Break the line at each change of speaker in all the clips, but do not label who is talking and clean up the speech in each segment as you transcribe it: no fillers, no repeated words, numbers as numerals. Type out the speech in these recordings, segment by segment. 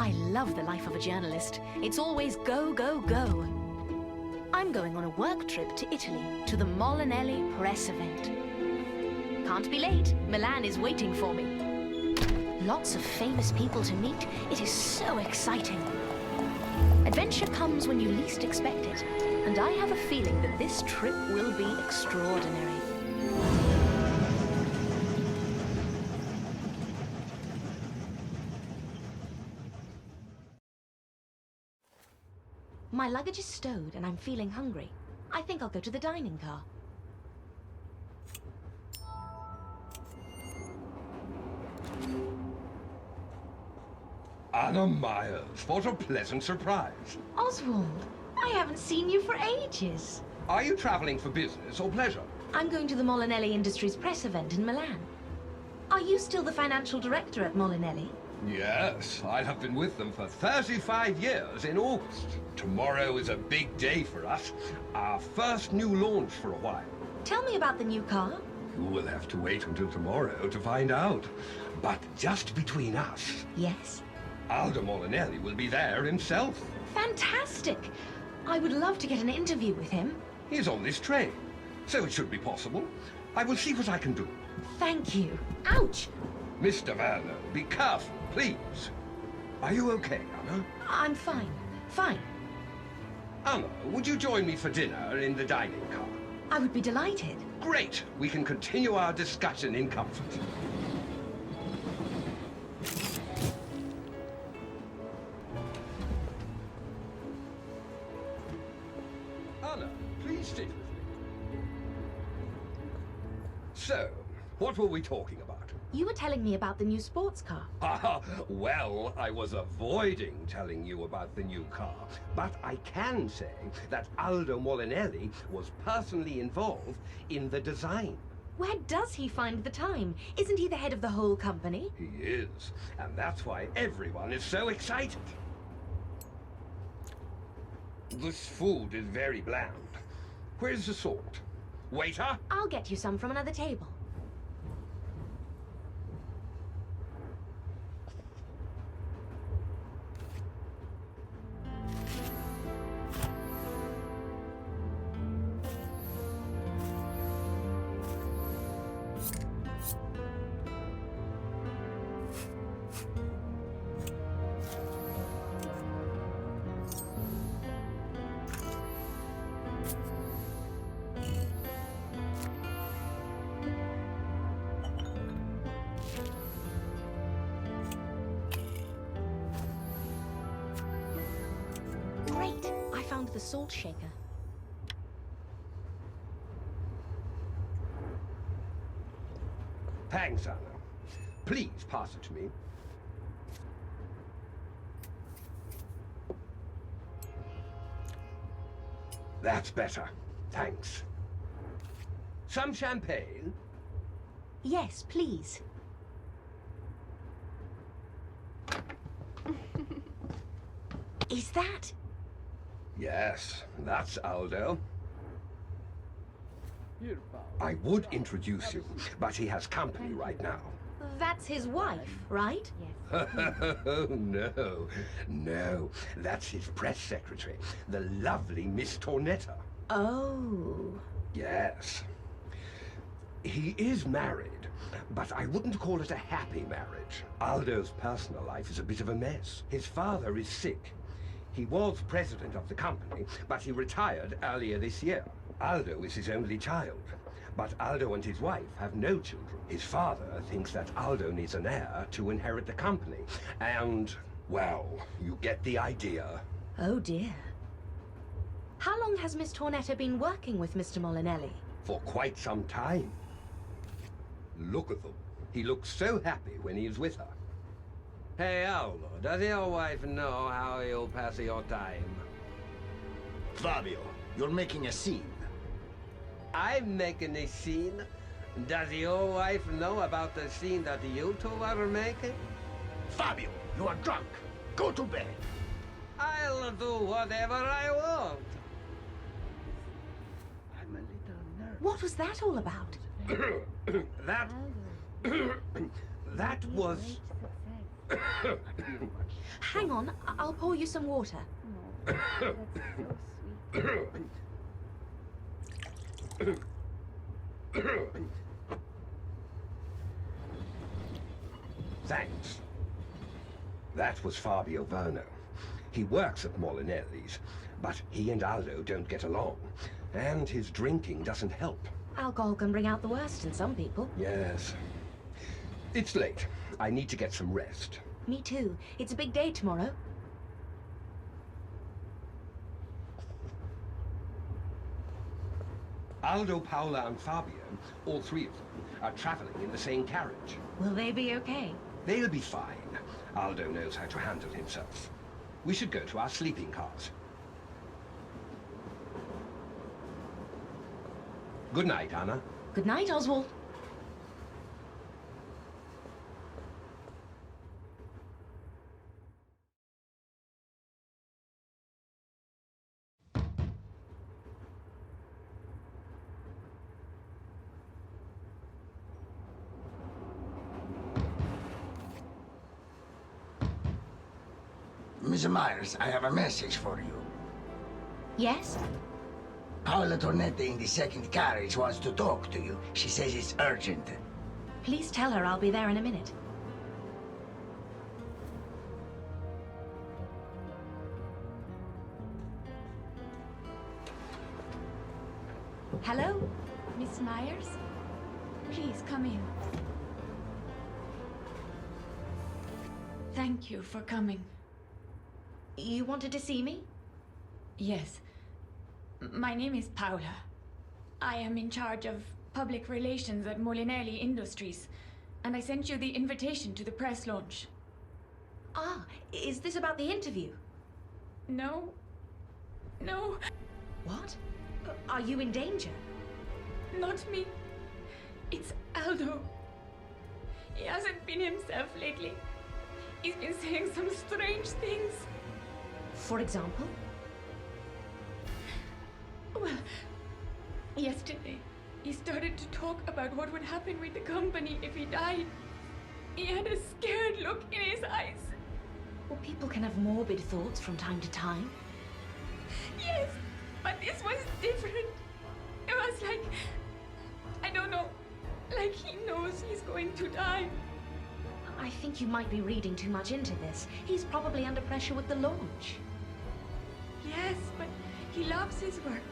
I love the life of a journalist. It's always go, go, go. I'm going on a work trip to Italy, to the Molinelli press event. Can't be late. Milan is waiting for me. Lots of famous people to meet. It is so exciting. Adventure comes when you least expect it, and I have a feeling that this trip will be extraordinary. My luggage is stowed and I'm feeling hungry. I think I'll go to the dining car.
Anna Myers, what a pleasant surprise.
Oswald, I haven't seen you for ages.
Are you traveling for business or pleasure?
I'm going to the Molinelli Industries press event in Milan. Are you still the financial director at Molinelli?
Yes, I have been with them for 35 years in August. Tomorrow is a big day for us. Our first new launch for a while.
Tell me about the new car.
You will have to wait until tomorrow to find out. But just between us,
Yes?
Aldo Molinelli will be there himself.
Fantastic! I would love to get an interview with him.
He's on this train, so it should be possible. I will see what I can do.
Thank you. Ouch!
Mr. Werner, be careful, please. Are you okay, Anna?
I'm fine. Fine.
Anna, would you join me for dinner in the dining car?
I would be delighted.
Great! We can continue our discussion in comfort. Anna, please sit with me. So, what were we talking about?
You were telling me about the new sports car.
Ah, well, I was avoiding telling you about the new car, but I can say that Aldo Molinelli was personally involved in the design.
Where does he find the time? Isn't he the head of the whole company?
He is, and that's why everyone is so excited. This food is very bland. Where's the salt? Waiter?
I'll get you some from another table. Great! I found the salt shaker.
Thanks, Anna. Please pass it to me. That's better. Thanks. Some champagne?
Yes, please. Is that?
Yes, that's Aldo. I would introduce you, but he has company right now.
That's his wife, right?
Oh, no. No, that's his press secretary, the lovely Miss Tornetta.
Oh.
Yes. He is married, but I wouldn't call it a happy marriage. Aldo's personal life is a bit of a mess. His father is sick. He was president of the company, but he retired earlier this year. Aldo is his only child, but Aldo and his wife have no children. His father thinks that Aldo needs an heir to inherit the company, and, well, you get the idea.
Oh dear. How long has Miss Tornetta been working with Mr. Molinelli?
For quite some time. Look at them. He looks so happy when he is with her.
Hey, Aldo, does your wife know how you pass your time?
Fabio, you're making a scene.
I'm making a scene. Does your wife know about the scene that you two are making?
Fabio, you are drunk. Go to bed.
I'll do whatever I want.
I'm a little nervous.
What was that all about?
That... that was...
Hang on, I'll pour you some water.
Oh, that's so sweet.
Thanks. That was Fabio Verno. He works at Molinelli's, but he and Aldo don't get along. And his drinking doesn't help.
Alcohol can bring out the worst in some people.
Yes. It's late. I need to get some rest.
Me too. It's a big day tomorrow.
Aldo, Paola, and Fabio, all three of them, are traveling in the same carriage.
Will they be okay?
They'll be fine. Aldo knows how to handle himself. We should go to our sleeping cars. Good night, Anna.
Good night, Oswald.
Miss Myers, I have a message for you.
Yes?
Paola Tornette in the second carriage wants to talk to you. She says it's urgent.
Please tell her I'll be there in a minute. Hello?
Miss Myers? Please come in. Thank you for coming.
You wanted to see me?
Yes. My name is Paola. I am in charge of public relations at Molinelli Industries, and I sent you the invitation to the press launch.
Ah, is this about the interview?
No. No,
What? Are you in danger?
not me. It's Aldo. He hasn't been himself lately. He's been saying some strange things.
For example?
Well, yesterday, he started to talk about what would happen with the company if he died. He had a scared look in his eyes.
Well, people can have morbid thoughts from time to time.
Yes, but this was different. It was like, I don't know, like he knows he's going to die.
I think you might be reading too much into this. He's probably under pressure with the launch.
Yes, but he loves his work.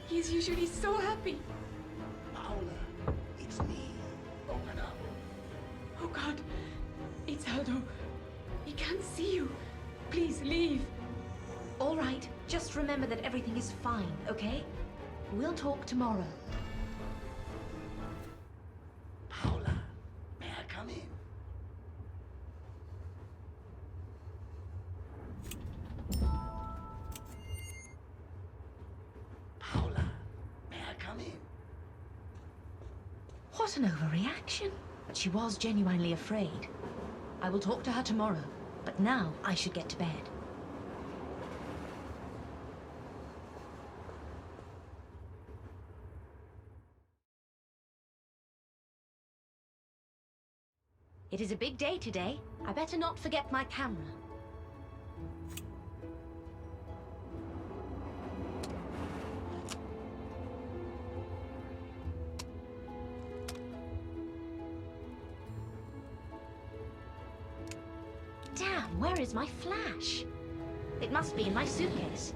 He's usually so happy.
Paola, it's me. Open up.
Oh God, it's Aldo. He can't see you. Please leave.
All right, just remember that everything is fine, okay? We'll talk tomorrow.
Paola, may I come in? Paola, may I come in?
What an overreaction. But she was genuinely afraid. I will talk to her tomorrow, but now I should get to bed. It is a big day today. I better not forget my camera. Damn, where is my flash? It must be in my suitcase.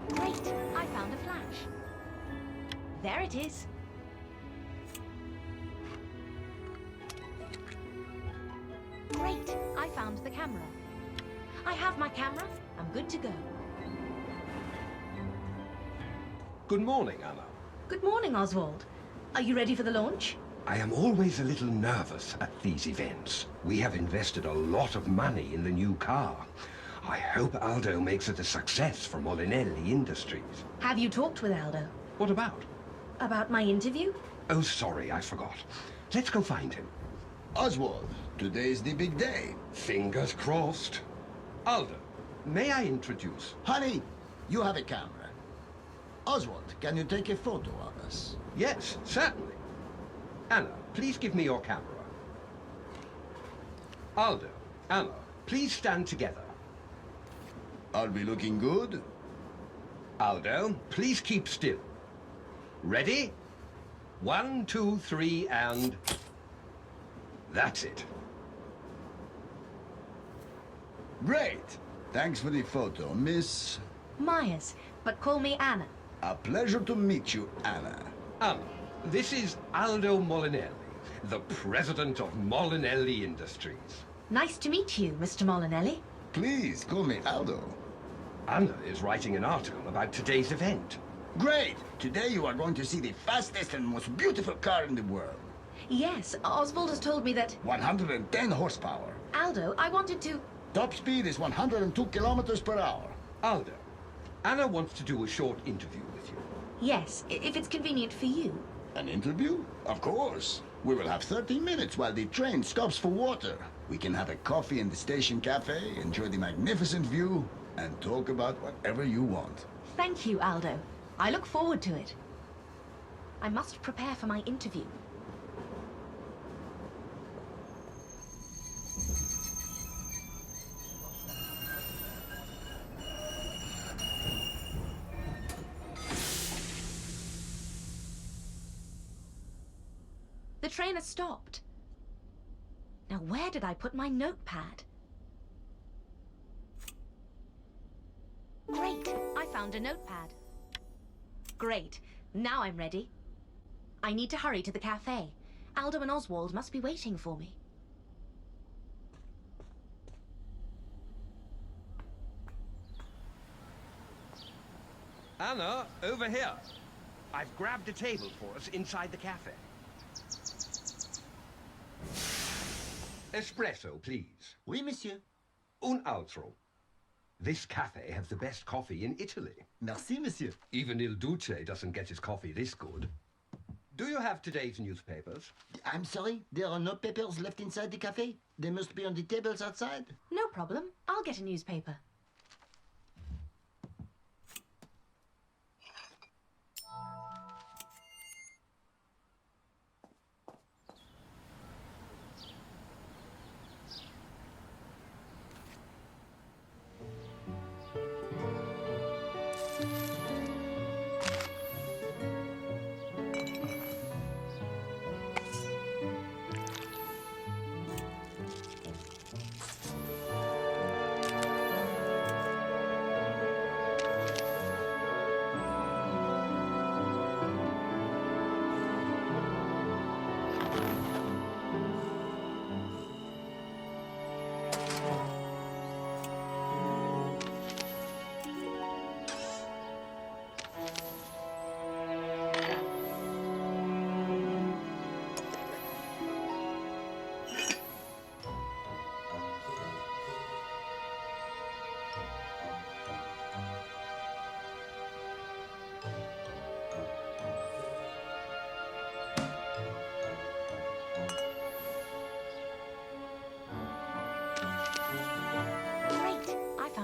Great, I found a flash. There it is. Great, I found the camera. I have my camera. I'm good to go.
Good morning, Anna.
Good morning, Oswald. Are you ready for the launch?
I am always a little nervous at these events. We have invested a lot of money in the new car. I hope Aldo makes it a success for Molinelli Industries.
Have you talked with Aldo?
What about?
About my interview?
Oh, sorry, I forgot. Let's go find him.
Oswald, today is the big day.
Fingers crossed. Aldo, may I introduce?
Honey, You have a camera. Oswald, can you take a photo of us?
Yes, certainly. Anna, please give me your camera. Aldo, Anna, please stand together.
Are we looking good?
Aldo, please keep still. Ready? 1, 2, 3, and... That's it.
Great. Thanks for the photo, Miss...
Myers, but call me Anna.
A pleasure to meet you, Anna.
Anna, this is Aldo Molinelli, the president of Molinelli Industries.
Nice to meet you, Mr. Molinelli.
Please, call me Aldo.
Anna is writing an article about today's event.
Great! Today you are going to see the fastest and most beautiful car in the world.
Yes, Oswald has told me that...
110 horsepower.
Aldo, I wanted to...
Top speed is 102 kilometers per hour.
Aldo, Anna wants to do a short interview with you.
Yes, if it's convenient for you.
An interview? Of course. We will have 30 minutes while the train stops for water. We can have a coffee in the station cafe, enjoy the magnificent view, and talk about whatever you want.
Thank you, Aldo. I look forward to it. I must prepare for my interview. The train has stopped. Now where did I put my notepad? Great, I found a notepad. Great, now I'm ready. I need to hurry to the cafe. Aldo and Oswald must be waiting for me.
Anna, over here. I've grabbed a table for us inside the cafe. Espresso, please.
Oui, monsieur.
Un altro. This cafe has the best coffee in Italy.
Merci, monsieur.
Even Il Duce doesn't get his coffee this good. Do you have today's newspapers?
I'm sorry, there are no papers left inside the cafe. They must be on the tables outside.
No problem. I'll get a newspaper.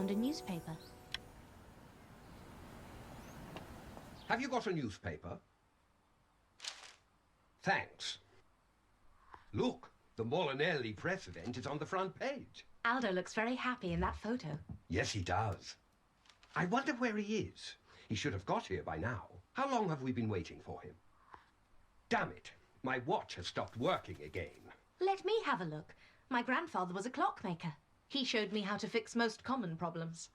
A newspaper.
Have you got a newspaper? Thanks. Look, the Molinelli press event is on the front page.
Aldo looks very happy in that photo.
Yes, he does. I wonder where he is. He should have got here by now. How long have we been waiting for him? Damn it, my watch has stopped working again.
Let me have a look. My grandfather was a clockmaker. He showed me how to fix most common problems.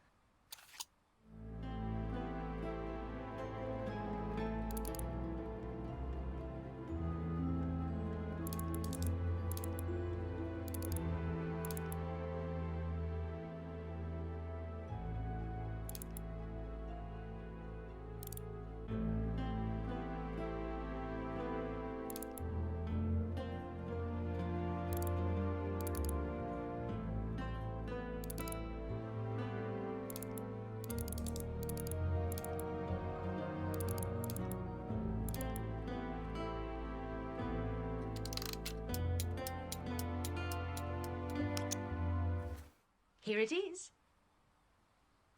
Here it is.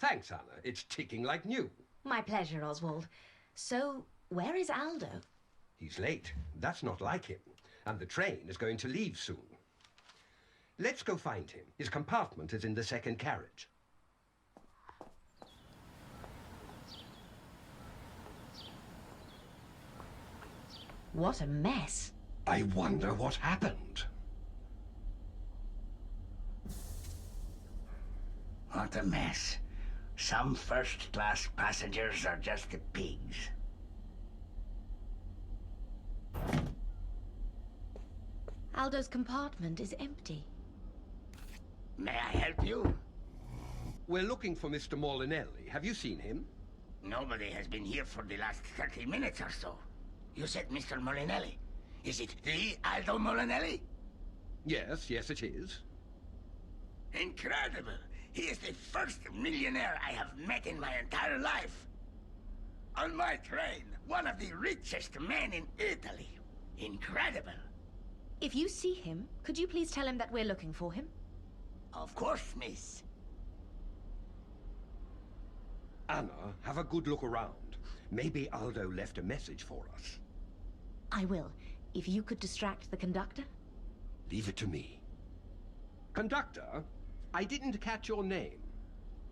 Thanks, Anna. It's ticking like new.
My pleasure, Oswald. So, where is Aldo?
He's late. That's not like him. And the train is going to leave soon. Let's go find him. His compartment is in the second carriage.
What a mess.
I wonder what happened.
What a mess. Some first-class passengers are just the pigs.
Aldo's compartment is empty.
May I help you?
We're looking for Mr. Molinelli. Have you seen him?
Nobody has been here for the last 30 minutes or so. You said Mr. Molinelli. Is it the Aldo Molinelli?
Yes, it is.
Incredible. He is the first millionaire I have met in my entire life. On my train, one of the richest men in Italy. Incredible.
If you see him, could you please tell him that we're looking for him?
Of course, miss.
Anna, have a good look around. Maybe Aldo left a message for us.
I will. If you could distract the conductor?
Leave it to me. Conductor, I didn't catch your name.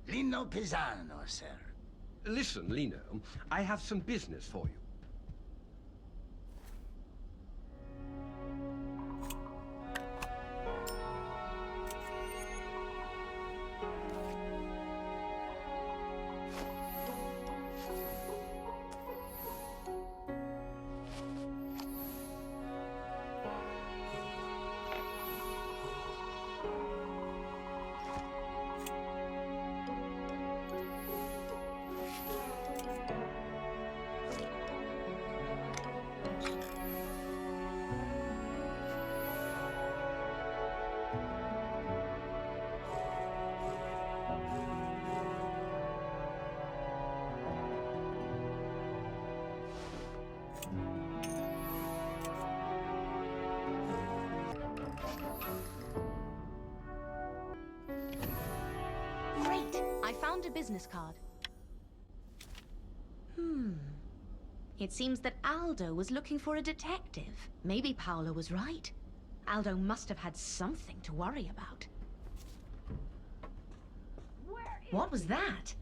Lino Pisano, sir.
Listen, Lino, I have some business for you.
Great! I found a business card. It seems that Aldo was looking for a detective. Maybe Paolo was right. Aldo must have had something to worry about. What was that?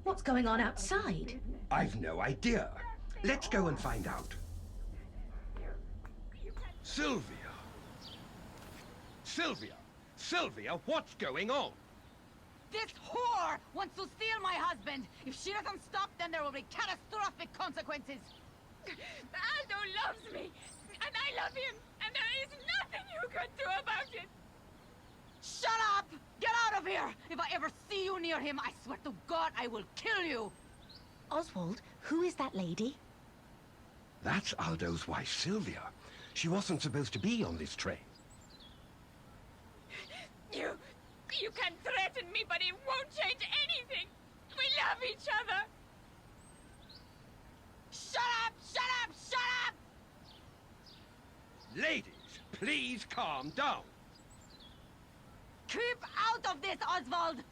What's going on outside?
I've no idea. Let's go and find out. Sylvia! Sylvia, what's going on?
This whore wants to steal my husband! If she doesn't stop, then there will be catastrophic consequences!
Aldo loves me, and I love him, and there is nothing you can do about it.
Shut up! Get out of here! If I ever see you near him, I swear to God I will kill you!
Oswald, who is that lady?
That's Aldo's wife, Sylvia. She wasn't supposed to be on this train.
You can threaten me, but it won't change anything. We love each other.
Shut up! Shut up! Shut up!
Ladies, please calm down.
Keep out of this, Oswald!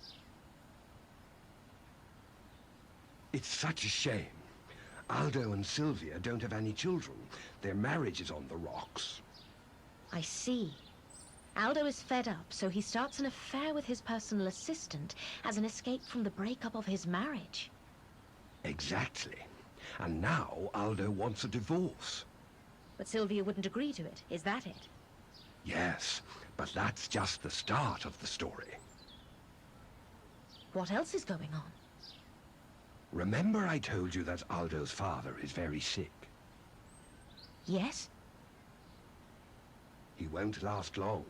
It's such a shame. Aldo and Sylvia don't have any children. Their marriage is on the rocks.
I see. Aldo is fed up, so he starts an affair with his personal assistant as an escape from the breakup of his marriage.
Exactly. And now Aldo wants a divorce.
But Sylvia wouldn't agree to it. Is that it?
Yes, but that's just the start of the story.
What else is going on?
Remember I told you that Aldo's father is very sick?
Yes?
He won't last long.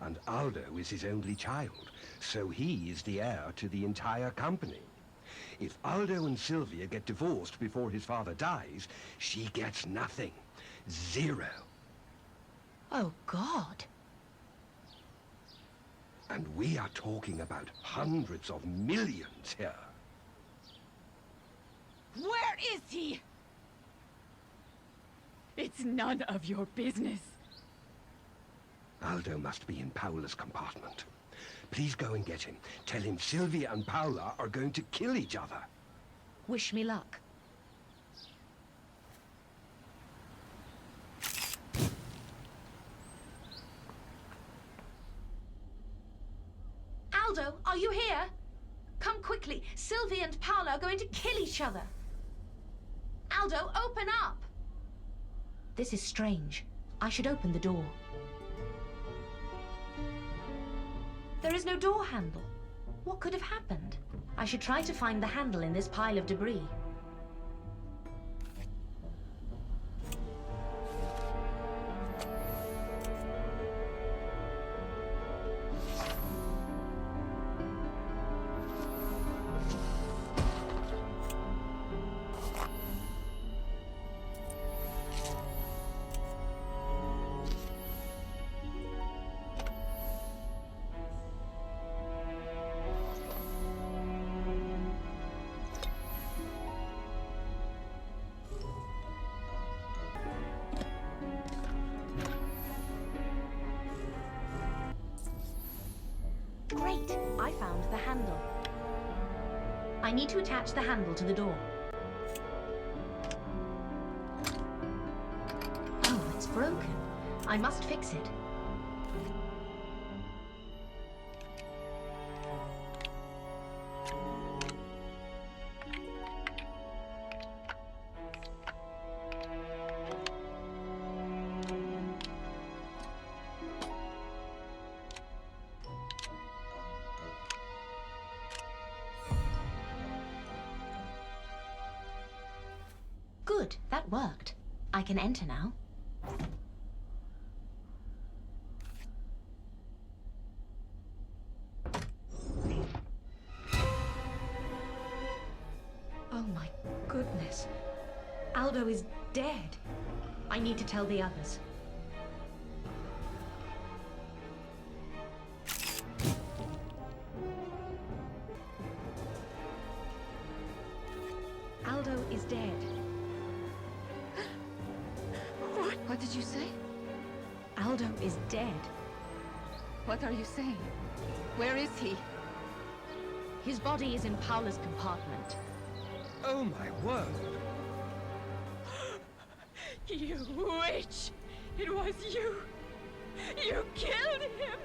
And Aldo is his only child, so he is the heir to the entire company. If Aldo and Sylvia get divorced before his father dies, she gets nothing. Zero.
Oh, God.
And we are talking about hundreds of millions here.
Where is he?
It's none of your business.
Aldo must be in Paola's compartment. Please go and get him. Tell him Sylvia and Paula are going to kill each other.
Wish me luck. Aldo, are you here? Come quickly. Sylvia and Paula are going to kill each other. Aldo, open up! This is strange. I should open the door. There is no door handle. What could have happened? I should try to find the handle in this pile of debris. Great! I found the handle. I need to attach the handle to the door. Oh, it's broken. I must fix it. Good, that worked. I can enter now. Oh my goodness. Aldo is dead. I need to tell the others. Aldo is dead.
What did you say?
Aldo is dead.
What are you saying? Where is he?
His body is in Paula's compartment.
Oh my word!
You witch! It was you! You killed him!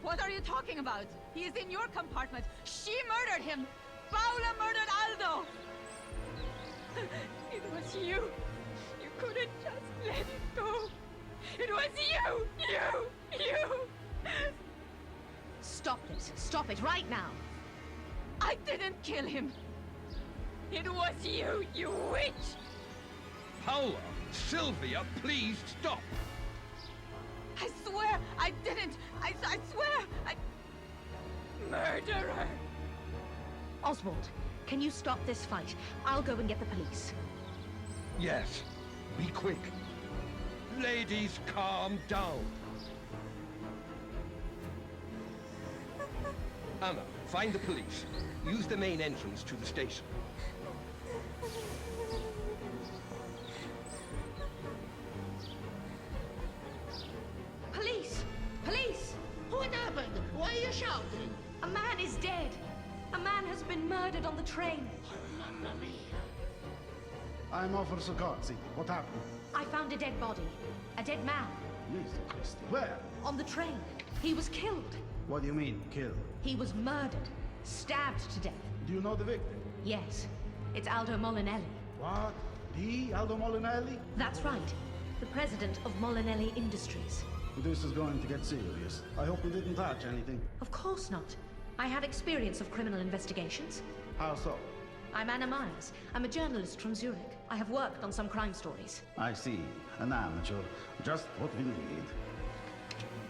What are you talking about? He is in your compartment. She murdered him. Paula murdered Aldo.
It was you! You couldn't just let it go! It was you! You!
Stop this. Stop it right now.
I didn't kill him.
It was you, you witch!
Paula! Sylvia, please stop!
I swear I didn't. I swear I...
Murderer!
Oswald, can you stop this fight? I'll go and get the police.
Yes. Be quick. Ladies, calm down. Anna, find the police. Use the main entrance to the station.
Police! Police!
What happened? Why are you shouting?
A man is dead. A man has been murdered on the train.
Mamma mia.
I'm Officer Garzi. What happened?
I found a dead body. A dead man.
Jesus Christ. Where?
On the train. He was killed.
What do you mean, killed?
He was murdered. Stabbed to death.
Do you know the victim?
Yes. It's Aldo Molinelli.
What? The Aldo Molinelli?
That's right. The president of Molinelli Industries.
This is going to get serious. I hope you didn't touch anything.
Of course not. I have experience of criminal investigations.
How so?
I'm Anna Myers. I'm a journalist from Zurich. I have worked on some crime stories.
I see. An amateur. Just what we need.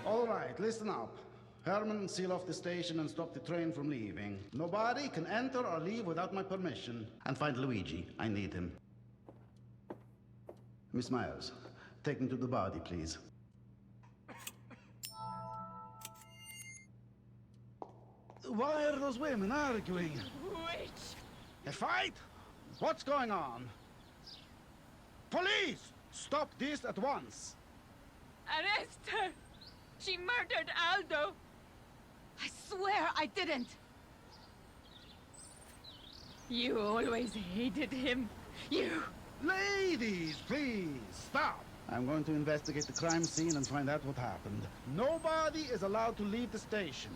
All right, listen up. Herman, seal off the station and stop the train from leaving. Nobody can enter or leave without my permission. And find Luigi. I need him. Miss Myers, take me to the body, please. Why are those women arguing?
Witch!
A fight? What's going on? Police! Stop this at once!
Arrest her! She murdered Aldo!
I swear I didn't! You always hated him. You...
Ladies, please, stop! I'm going to investigate the crime scene and find out what happened. Nobody is allowed to leave the station.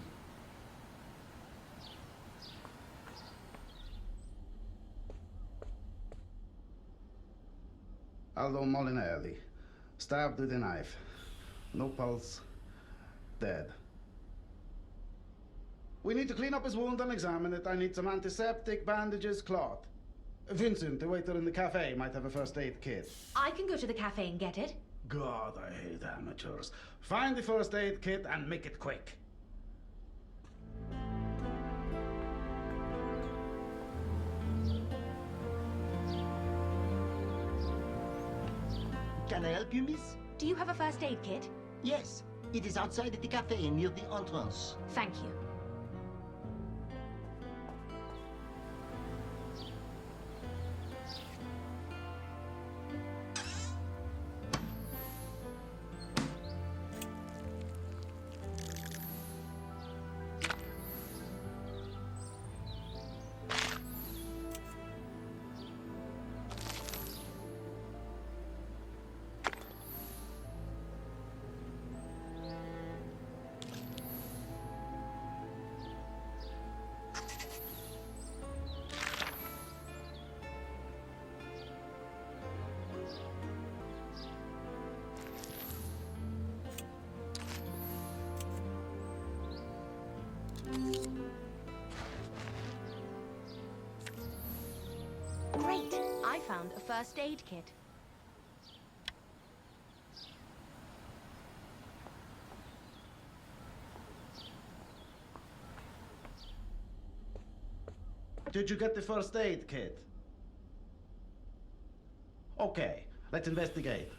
Aldo Molinelli, stabbed with a knife. No pulse. Dead. We need to clean up his wound and examine it. I need some antiseptic, bandages, cloth. Vincent, the waiter in the cafe, might have a first aid kit.
I can go to the cafe and get it.
God, I hate amateurs. Find the first aid kit and make it quick.
Can I help you, miss?
Do you have a first aid kit?
Yes. It is outside at the cafe near the entrance.
Thank you. Great! I found a first aid kit.
Did you get the first aid kit? Okay, let's investigate.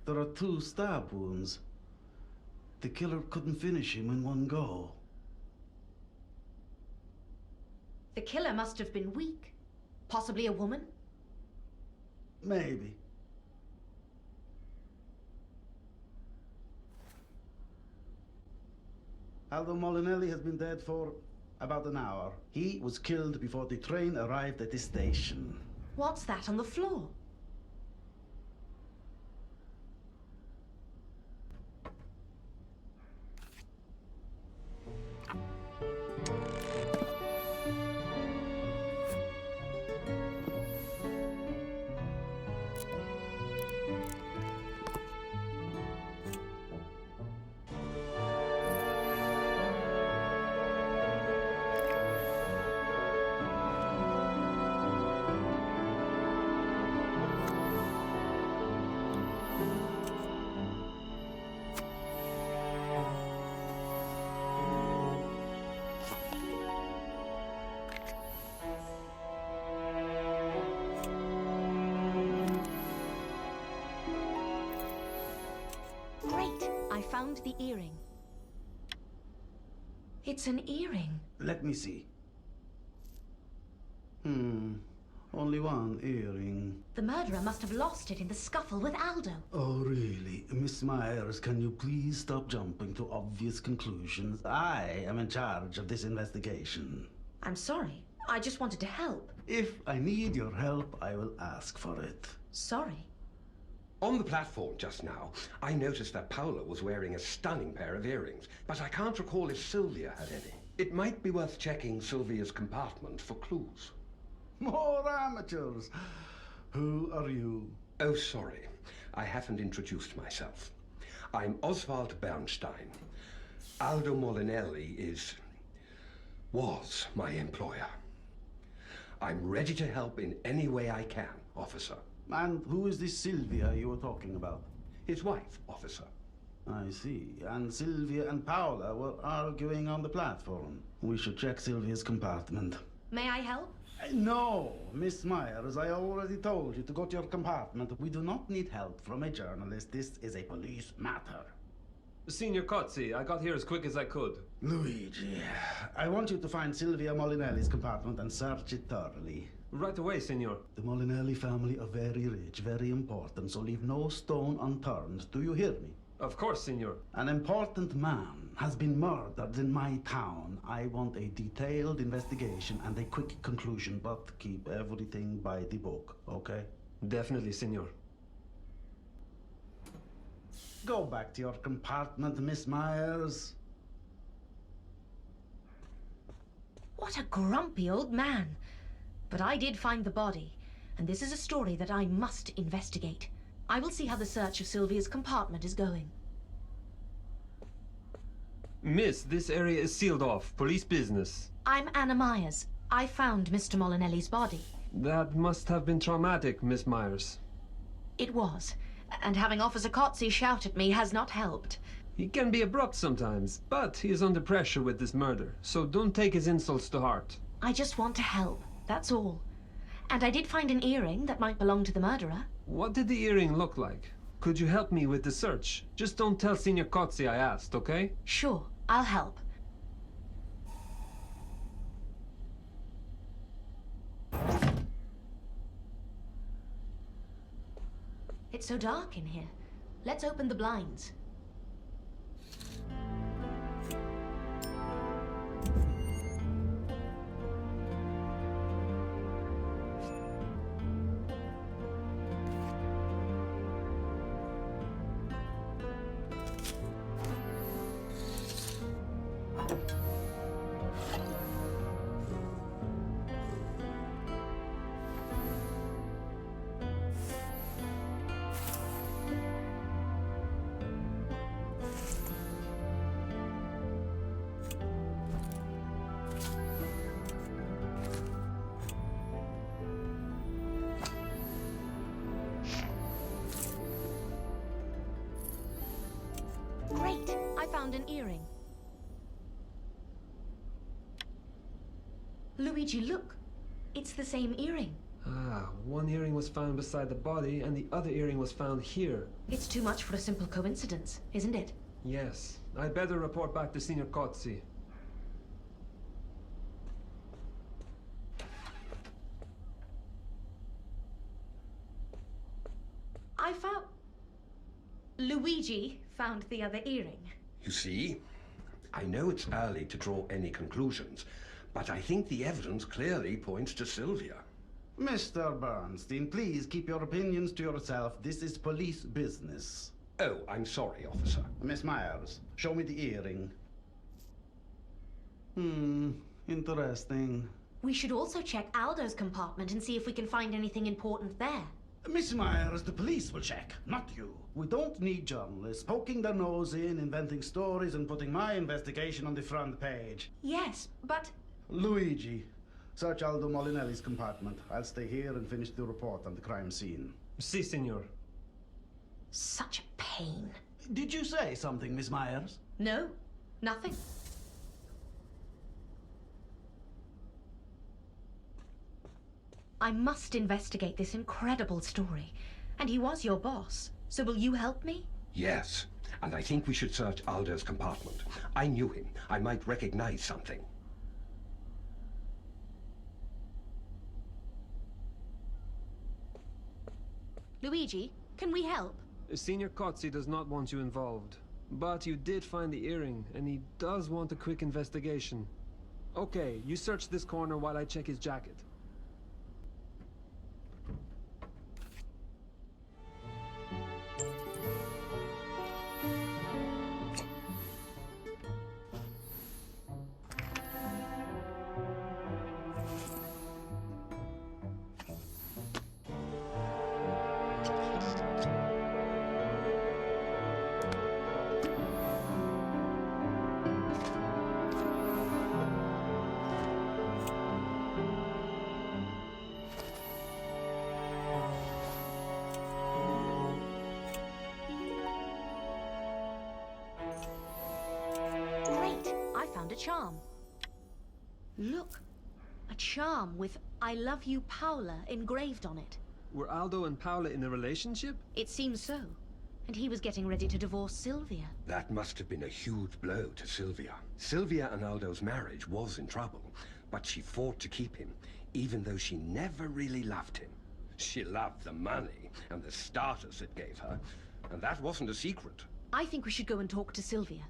There are 2 stab wounds. The killer couldn't finish him in one go.
The killer must have been weak. Possibly a woman?
Maybe. Aldo Molinelli has been dead for about an hour. He was killed before the train arrived at the station.
What's that on the floor? Great! I found the earring. It's an earring.
Let me see. Only one earring.
The murderer must have lost it in the scuffle with Aldo.
Oh, really? Miss Myers, can you please stop jumping to obvious conclusions? I am in charge of this investigation.
I'm sorry. I just wanted to help.
If I need your help, I will ask for it.
Sorry.
On the platform just now, I noticed that Paula was wearing a stunning pair of earrings, but I can't recall if Sylvia had any. It might be worth checking Sylvia's compartment for clues.
More amateurs. Who are you?
Oh, sorry. I haven't introduced myself. I'm Oswald Bernstein. Aldo Molinelli was my employer. I'm ready to help in any way I can, officer.
And who is this Sylvia you were talking about?
His wife, officer.
I see. And Sylvia and Paula were arguing on the platform. We should check Sylvia's compartment.
May I help?
No, Miss Myers, I already told you to go to your compartment. We do not need help from a journalist. This is a police matter.
Signor Cozzi, I got here as quick as I could.
Luigi, I want you to find Sylvia Molinelli's compartment and search it thoroughly.
Right away, Signor.
The Molinelli family are very rich, very important, so leave no stone unturned. Do you hear me?
Of course, senor.
An important man has been murdered in my town. I want a detailed investigation and a quick conclusion, but keep everything by the book, okay?
Definitely, senor.
Go back to your compartment, Miss Myers.
What a grumpy old man. But I did find the body, and this is a story that I must investigate. I will see how the search of Sylvia's compartment is going.
Miss, this area is sealed off. Police business.
I'm Anna Myers. I found Mr. Molinelli's body.
That must have been traumatic, Miss Myers.
It was, and having Officer Kotze shout at me has not helped.
He can be abrupt sometimes, but he is under pressure with this murder, so don't take his insults to heart.
I just want to help, that's all. And I did find an earring that might belong to the murderer.
What did the earring look like? Could you help me with the search? Just don't tell Senior Kotze I asked, okay?
Sure, I'll help. It's so dark in here. Let's open the blinds. Great! I found an earring. Luigi, look! It's the same earring.
Ah, one earring was found beside the body, and the other earring was found here.
It's too much for a simple coincidence, isn't it?
Yes. I'd better report back to Senior Kotze.
I found... Luigi found the other earring.
You see, I know it's early to draw any conclusions, but I think the evidence clearly points to Sylvia.
Mr. Bernstein, please keep your opinions to yourself. This is police business.
Oh, I'm sorry, officer.
Miss Myers, show me the earring. Interesting.
We should also check Aldo's compartment and see if we can find anything important there.
Miss Myers, the police will check, not you. We don't need journalists poking their nose in, inventing stories, and putting my investigation on the front page.
Yes, but...
Luigi, search Aldo Molinelli's compartment. I'll stay here and finish the report on the crime scene.
Si, senor.
Such a pain.
Did you say something, Miss Myers?
No, nothing. I must investigate this incredible story. And he was your boss. So will you help me?
Yes, and I think we should search Aldo's compartment. I knew him. I might recognize something.
Luigi, can we help?
Senior Kotze does not want you involved. But you did find the earring, and he does want a quick investigation. Okay, you search this corner while I check his jacket.
Charm. Look, a charm with "I love you, Paula" engraved on it.
Were Aldo and Paula in a relationship?
It seems so. And he was getting ready to divorce Sylvia.
That must have been a huge blow to Sylvia. Sylvia and Aldo's marriage was in trouble, but she fought to keep him, even though she never really loved him. She loved the money and the status it gave her, and that wasn't a secret.
I think we should go and talk to Sylvia.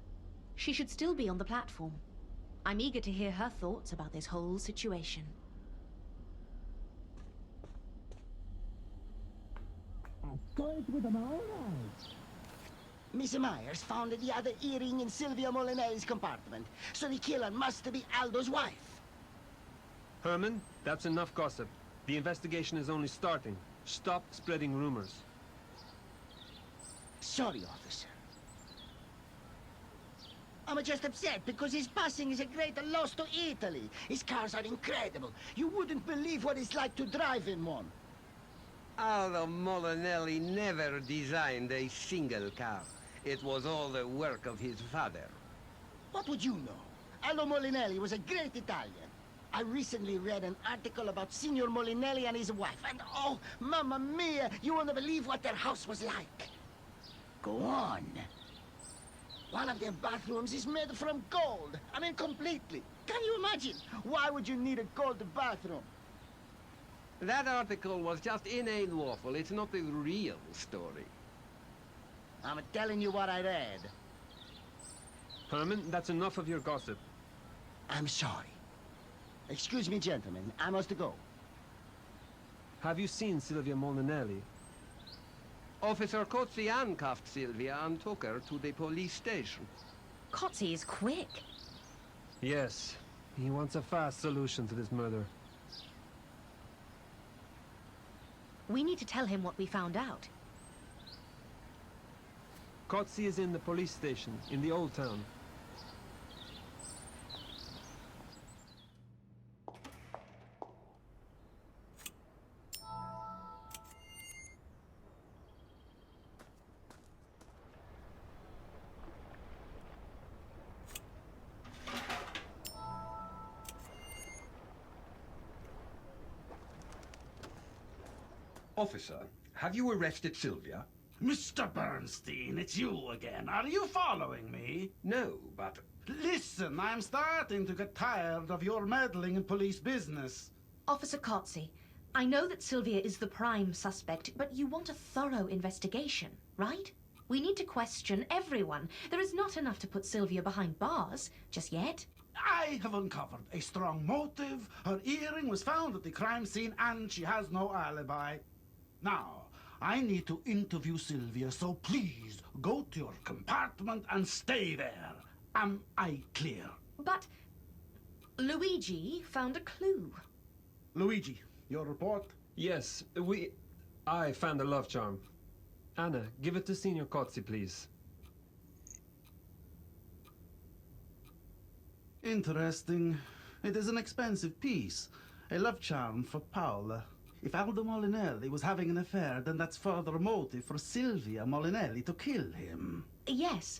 She should still be on the platform. I'm eager to hear her thoughts about this whole situation.
Miss Myers found the other earring in Sylvia Molinelli's compartment, so the killer must be Aldo's wife.
Herman, that's enough gossip. The investigation is only starting. Stop spreading rumors.
Sorry, officer. I'm just upset because his passing is a great loss to Italy. His cars are incredible. You wouldn't believe what it's like to drive in one.
Aldo Molinelli never designed a single car. It was all the work of his father.
What would you know? Aldo Molinelli was a great Italian. I recently read an article about Signor Molinelli and his wife, and oh, mamma mia, you won't believe what their house was like. Go on. One of their bathrooms is made from gold. I mean, completely. Can you imagine? Why would you need a gold bathroom?
That article was just inane waffle. It's not the real story.
I'm telling you what I read.
Herman, that's enough of your gossip.
I'm sorry. Excuse me, gentlemen. I must go.
Have you seen Sylvia Molinelli?
Officer Cozzi handcuffed Sylvia and took her to the police station.
Cozzi is quick.
Yes, he wants a fast solution to this murder.
We need to tell him what we found out.
Cozzi is in the police station, in the old town.
Officer, have you arrested Sylvia?
Mr. Bernstein, it's you again. Are you following me?
No, but...
Listen, I'm starting to get tired of your meddling in police business.
Officer Cozzi, I know that Sylvia is the prime suspect, but you want a thorough investigation, right? We need to question everyone. There is not enough to put Sylvia behind bars, just yet.
I have uncovered a strong motive. Her earring was found at the crime scene and she has no alibi. Now, I need to interview Sylvia, so please go to your compartment and stay there. Am I clear?
But Luigi found a clue.
Luigi, your report?
Yes, I found a love charm. Anna, give it to Signor Cozzi, please.
Interesting. It is an expensive piece. A love charm for Paola. If Aldo Molinelli was having an affair, then that's further motive for Sylvia Molinelli to kill him.
Yes,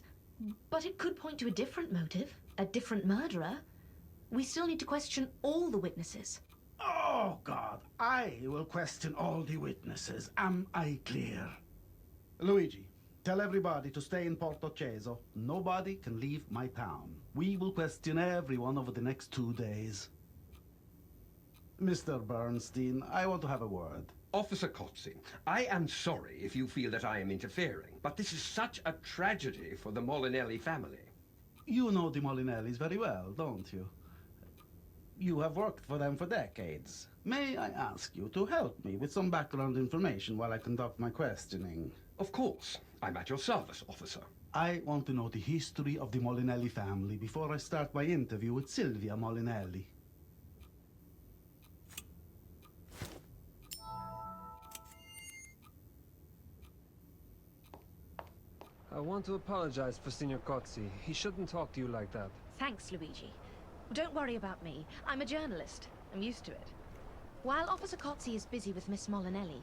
but it could point to a different motive, a different murderer. We still need to question all the witnesses.
Oh, God. I will question all the witnesses. Am I clear? Luigi, tell everybody to stay in Porto Ceso. Nobody can leave my town. We will question everyone over the next 2 days. Mr. Bernstein, I want to have a word.
Officer Cozzi, I am sorry if you feel that I am interfering, but this is such a tragedy for the Molinelli family.
You know the Molinellis very well, don't you? You have worked for them for decades. May I ask you to help me with some background information while I conduct my questioning?
Of course. I'm at your service, officer.
I want to know the history of the Molinelli family before I start my interview with Sylvia Molinelli.
I want to apologize for Signor Cozzi. He shouldn't talk to you like that.
Thanks, Luigi. Don't worry about me. I'm a journalist. I'm used to it. While Officer Cozzi is busy with Miss Molinelli,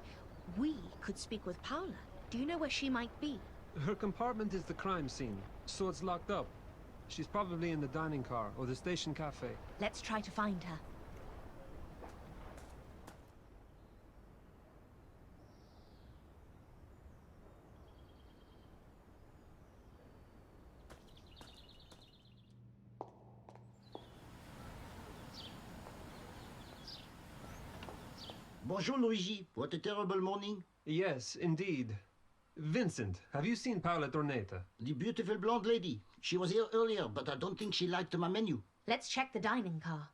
we could speak with Paola. Do you know where she might be?
Her compartment is the crime scene, so it's locked up. She's probably in the dining car or the station cafe.
Let's try to find her.
Bonjour, Luigi. What a terrible morning.
Yes, indeed. Vincent, have you seen Paola Torneta?
The beautiful blonde lady. She was here earlier, but I don't think she liked my menu.
Let's check the dining car.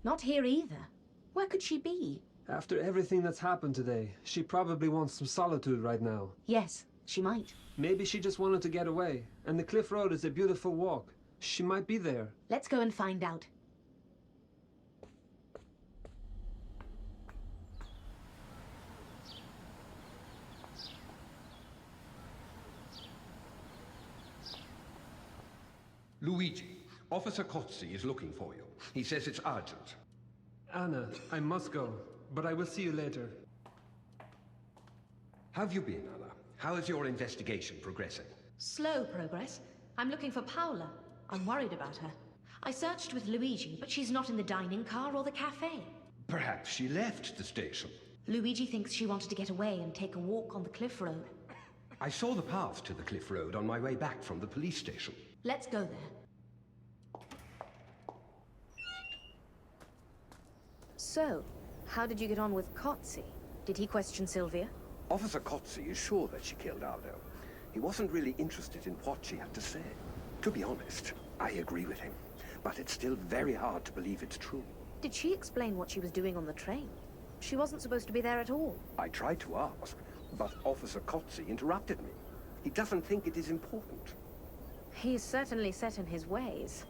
Not here either. Where could she be?
After everything that's happened today, she probably wants some solitude right now.
Yes, she might.
Maybe she just wanted to get away, and the Cliff Road is a beautiful walk. She might be there.
Let's go and find out.
Luigi, Officer Cozzi is looking for you. He says it's urgent.
Anna, I must go, but I will see you later.
How have you been, Anna? How is your investigation progressing?
Slow progress. I'm looking for Paola. I'm worried about her. I searched with Luigi, but she's not in the dining car or the cafe.
Perhaps she left the station.
Luigi thinks she wanted to get away and take a walk on the Cliff Road.
I saw the path to the Cliff Road on my way back from the police station.
Let's go there. So, how did you get on with Cozzi? Did he question Sylvia?
Officer Cozzi is sure that she killed Aldo. He wasn't really interested in what she had to say. To be honest, I agree with him. But it's still very hard to believe it's true.
Did she explain what she was doing on the train? She wasn't supposed to be there at all.
I tried to ask, but Officer Cozzi interrupted me. He doesn't think it is important.
He's certainly set in his ways.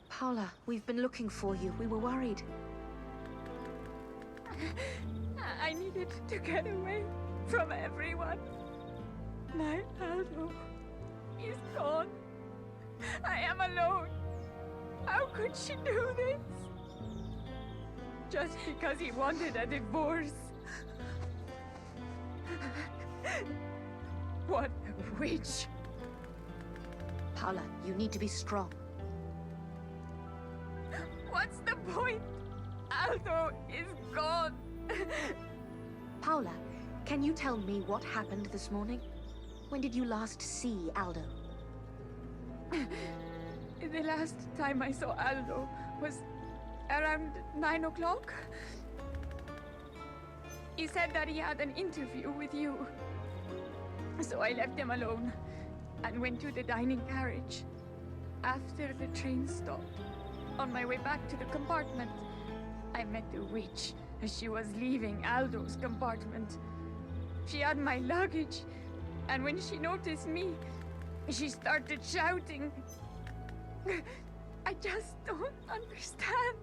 Paola, we've been looking for you. We were worried.
I needed to get away from everyone. My Aldo is gone. I am alone. How could she do this? Just because he wanted a divorce. What a witch.
Paola, you need to be strong.
What's the point? Aldo is gone.
Paola, can you tell me what happened this morning? When did you last see Aldo?
The last time I saw Aldo was around 9 o'clock. He said that he had an interview with you. So I left him alone and went to the dining carriage. After the train stopped, on my way back to the compartment, I met the witch as she was leaving Aldo's compartment. She had my luggage, and when she noticed me, she started shouting. I just don't understand.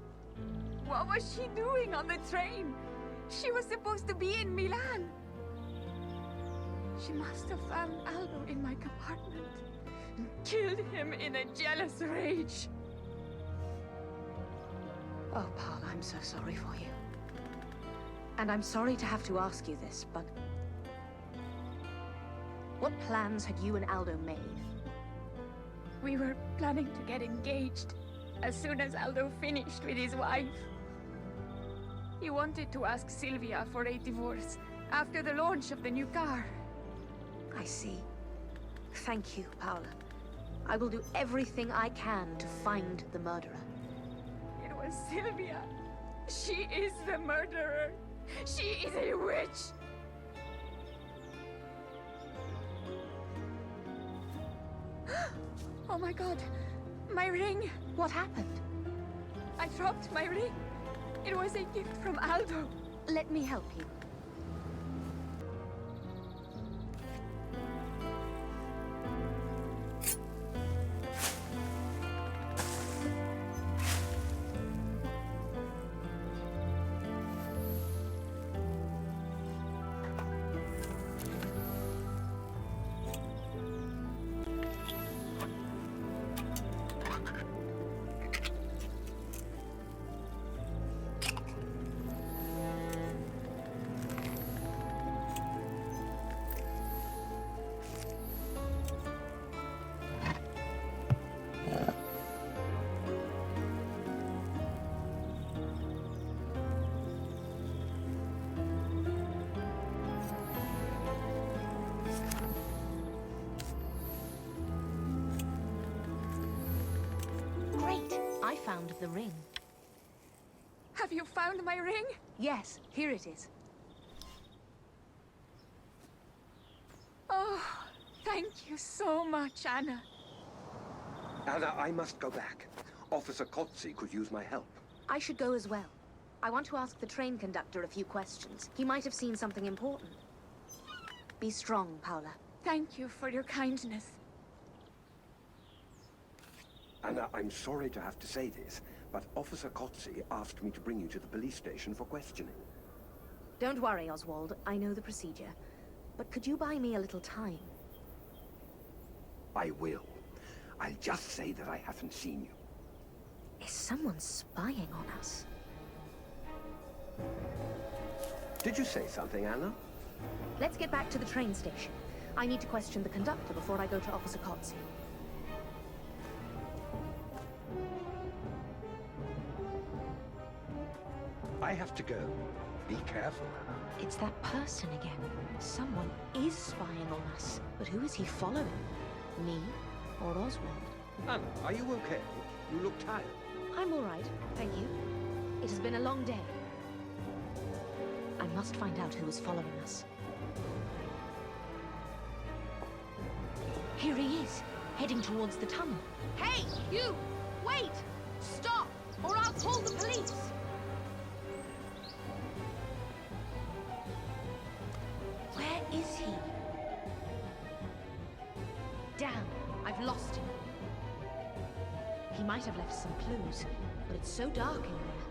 What was she doing on the train? She was supposed to be in Milan. She must have found Aldo in my compartment and killed him in a jealous rage.
Oh, Paola, I'm so sorry for you. And I'm sorry to have to ask you this, but... what plans had you and Aldo made?
We were planning to get engaged as soon as Aldo finished with his wife. He wanted to ask Sylvia for a divorce after the launch of the new car.
I see. Thank you, Paola. I will do everything I can to find the murderer.
It was Sylvia. She is the murderer. She is a witch. Oh my God, my ring.
What happened?
I dropped my ring. It was a gift from Aldo.
Let me help you. I found the ring.
Have you found my ring?
Yes, here it is.
Oh, thank you so much, Anna.
Anna, I must go back. Officer Kotze could use my help.
I should go as well. I want to ask the train conductor a few questions. He might have seen something important. Be strong, Paula.
Thank you for your kindness.
Anna, I'm sorry to have to say this, but Officer Kotze asked me to bring you to the police station for questioning.
Don't worry, Oswald. I know the procedure. But could you buy me a little time?
I will. I'll just say that I haven't seen you.
Is someone spying on us?
Did you say something, Anna?
Let's get back to the train station. I need to question the conductor before I go to Officer Kotze.
I have to go. Be careful, Anna.
It's that person again. Someone is spying on us. But who is he following? Me or Oswald?
Anna, are you okay? You look tired.
I'm all right, thank you. It has been a long day. I must find out who is following us. Here he is, heading towards the tunnel.
Hey, you! Wait! Stop, or I'll call the police!
Where is he? Damn, I've lost him. He might have left some clues, but it's so dark in there.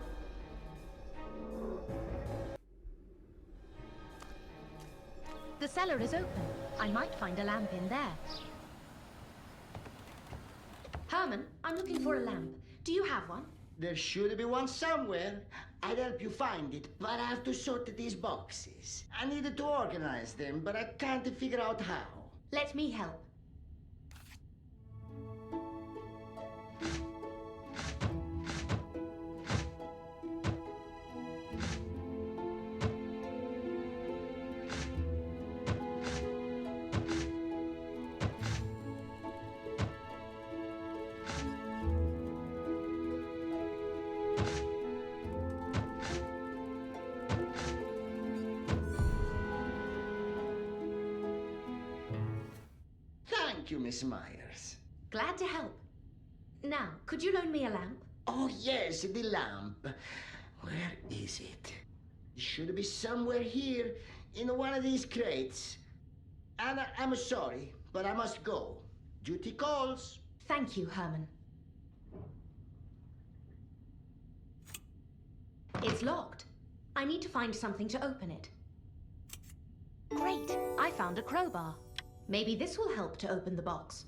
The cellar is open. I might find a lamp in there. Herman, I'm looking for a lamp. Do you have one?
There should be one somewhere. I'd help you find it, but I have to sort these boxes. I needed to organize them, but I can't figure out how.
Let me help.
Thank you, Miss Myers.
Glad to help. Now, could you loan me a lamp?
Oh, yes, the lamp. Where is it? It should be somewhere here in one of these crates. Anna, I'm sorry, but I must go. Duty calls.
Thank you, Herman. It's locked. I need to find something to open it. Great! I found a crowbar. Maybe this will help to open the box.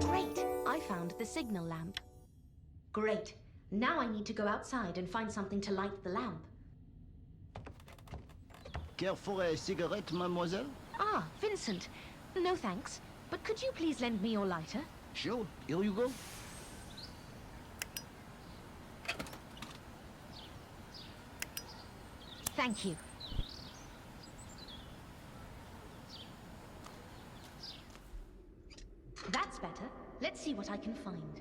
Great! I found the signal lamp. Great. Now I need to go outside and find something to light the lamp.
Care for a cigarette, mademoiselle?
Ah, Vincent. No thanks. But could you please lend me your lighter?
Sure, here you go.
Thank you. That's better. Let's see what I can find.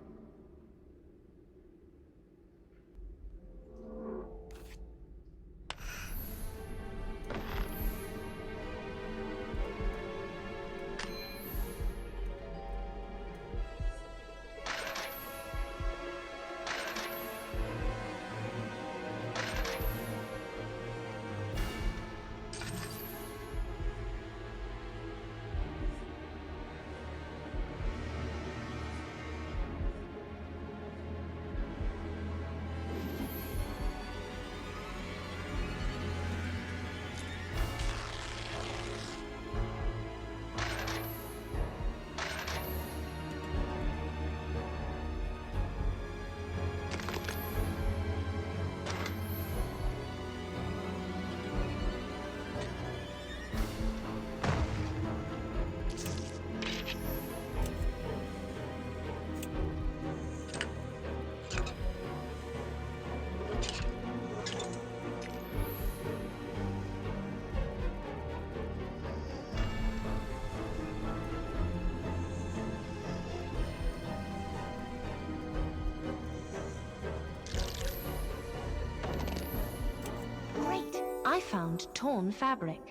I found torn fabric.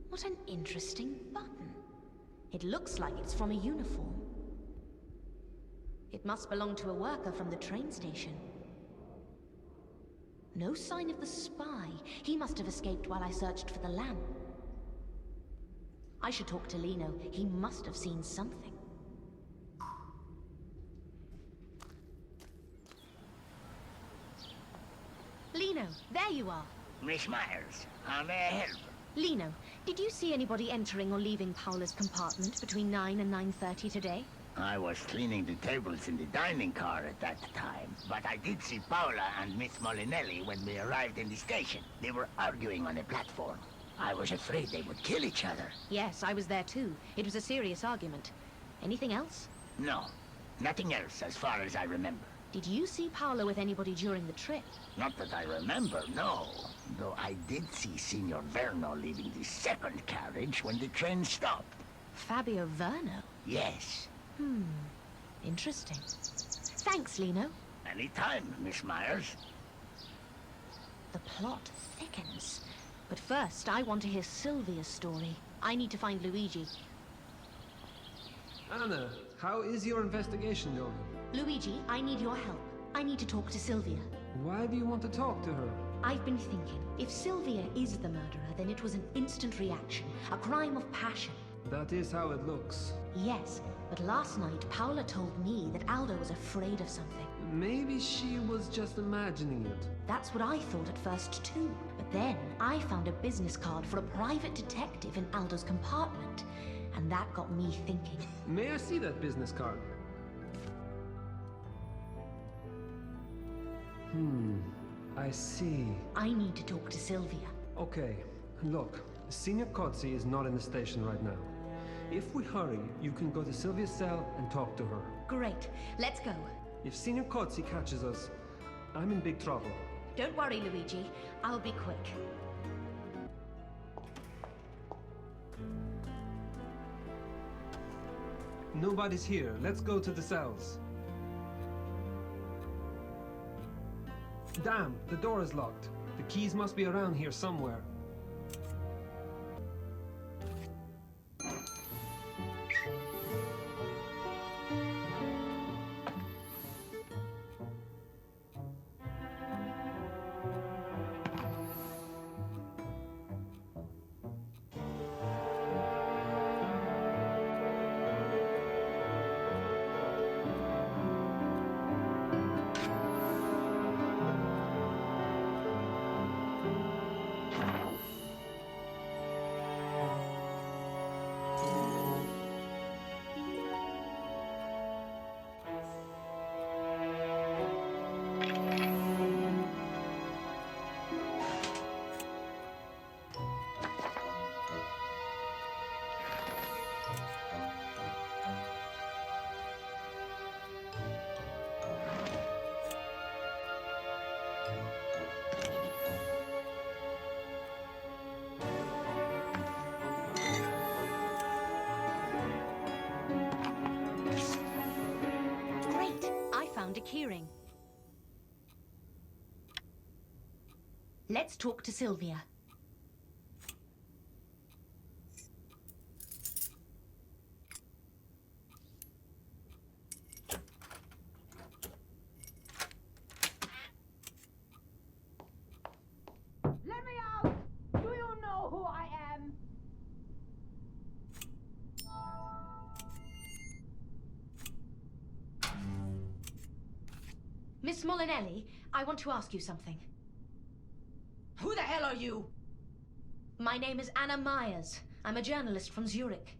What an interesting button. It looks like it's from a uniform. It must belong to a worker from the train station. No sign of the spy. He must have escaped while I searched for the lamp. I should talk to Lino. He must have seen something. Lino, there you are.
Miss Myers, how may I help?
Lino, did you see anybody entering or leaving Paola's compartment between 9 and 9:30 today?
I was cleaning the tables in the dining car at that time, but I did see Paola and Miss Molinelli when we arrived in the station. They were arguing on a platform. I was afraid they would kill each other.
Yes, I was there too. It was a serious argument. Anything else?
No, nothing else as far as I remember.
Did you see Paola with anybody during the trip?
Not that I remember, no. Though I did see Signor Verno leaving the second carriage when the train stopped.
Fabio Verno?
Yes.
Interesting. Thanks, Lino.
Anytime, Miss Myers.
The plot thickens. But first, I want to hear Sylvia's story. I need to find Luigi.
Anna, how is your investigation going?
Luigi, I need your help. I need to talk to Sylvia.
Why do you want to talk to her?
I've been thinking, if Sylvia is the murderer, then it was an instant reaction, a crime of passion.
That is how it looks.
Yes, but last night Paola told me that Aldo was afraid of something.
Maybe she was just imagining it.
That's what I thought at first too. But then I found a business card for a private detective in Aldo's compartment. And that got me thinking.
May I see that business card? I see.
I need to talk to Sylvia.
Okay, look, Signor Cozzi is not in the station right now. If we hurry, you can go to Sylvia's cell and talk to her.
Great, let's go.
If Signor Cozzi catches us, I'm in big trouble.
Don't worry, Luigi. I'll be quick.
Nobody's here. Let's go to the cells. Damn, the door is locked. The keys must be around here somewhere.
found a keyring. Let's talk to Sylvia.
Let me out! Do you know who I am?
Miss Molinelli, I want to ask you something.
Who the hell are you?
My name is Anna Myers. I'm a journalist from Zurich.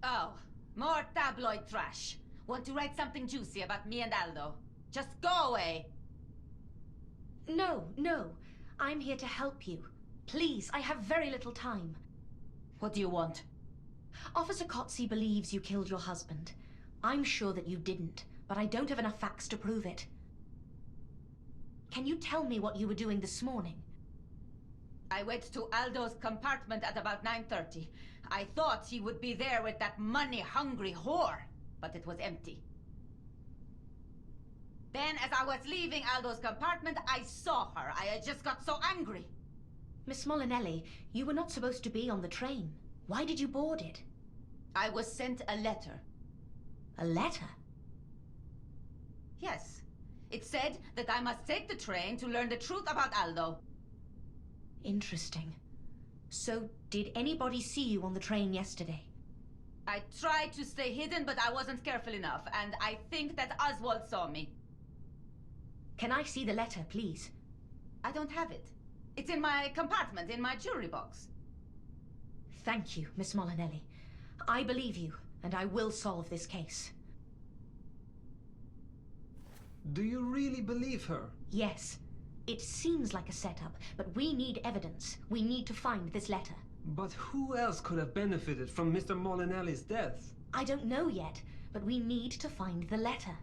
Oh, more tabloid trash. Want to write something juicy about me and Aldo? Just go away.
No, no. I'm here to help you. Please, I have very little time.
What do you want?
Officer Kotze believes you killed your husband. I'm sure that you didn't, but I don't have enough facts to prove it. Can you tell me what you were doing this morning?
I went to Aldo's compartment at about 9:30. I thought he would be there with that money-hungry whore, but it was empty. Then, as I was leaving Aldo's compartment, I saw her. I had just got so angry.
Miss Molinelli, you were not supposed to be on the train. Why did you board it?
I was sent a letter.
A letter?
Yes. It said that I must take the train to learn the truth about Aldo.
Interesting. So, did anybody see you on the train yesterday?
I tried to stay hidden, but I wasn't careful enough, and I think that Oswald saw me.
Can I see the letter, please?
I don't have it. It's in my compartment, in my jewelry box.
Thank you, Miss Molinelli. I believe you, and I will solve this case.
Do you really believe her?
Yes. It seems like a setup, but we need evidence. We need to find this letter.
But who else could have benefited from Mr. Molinelli's death?
I don't know yet, but we need to find the letter.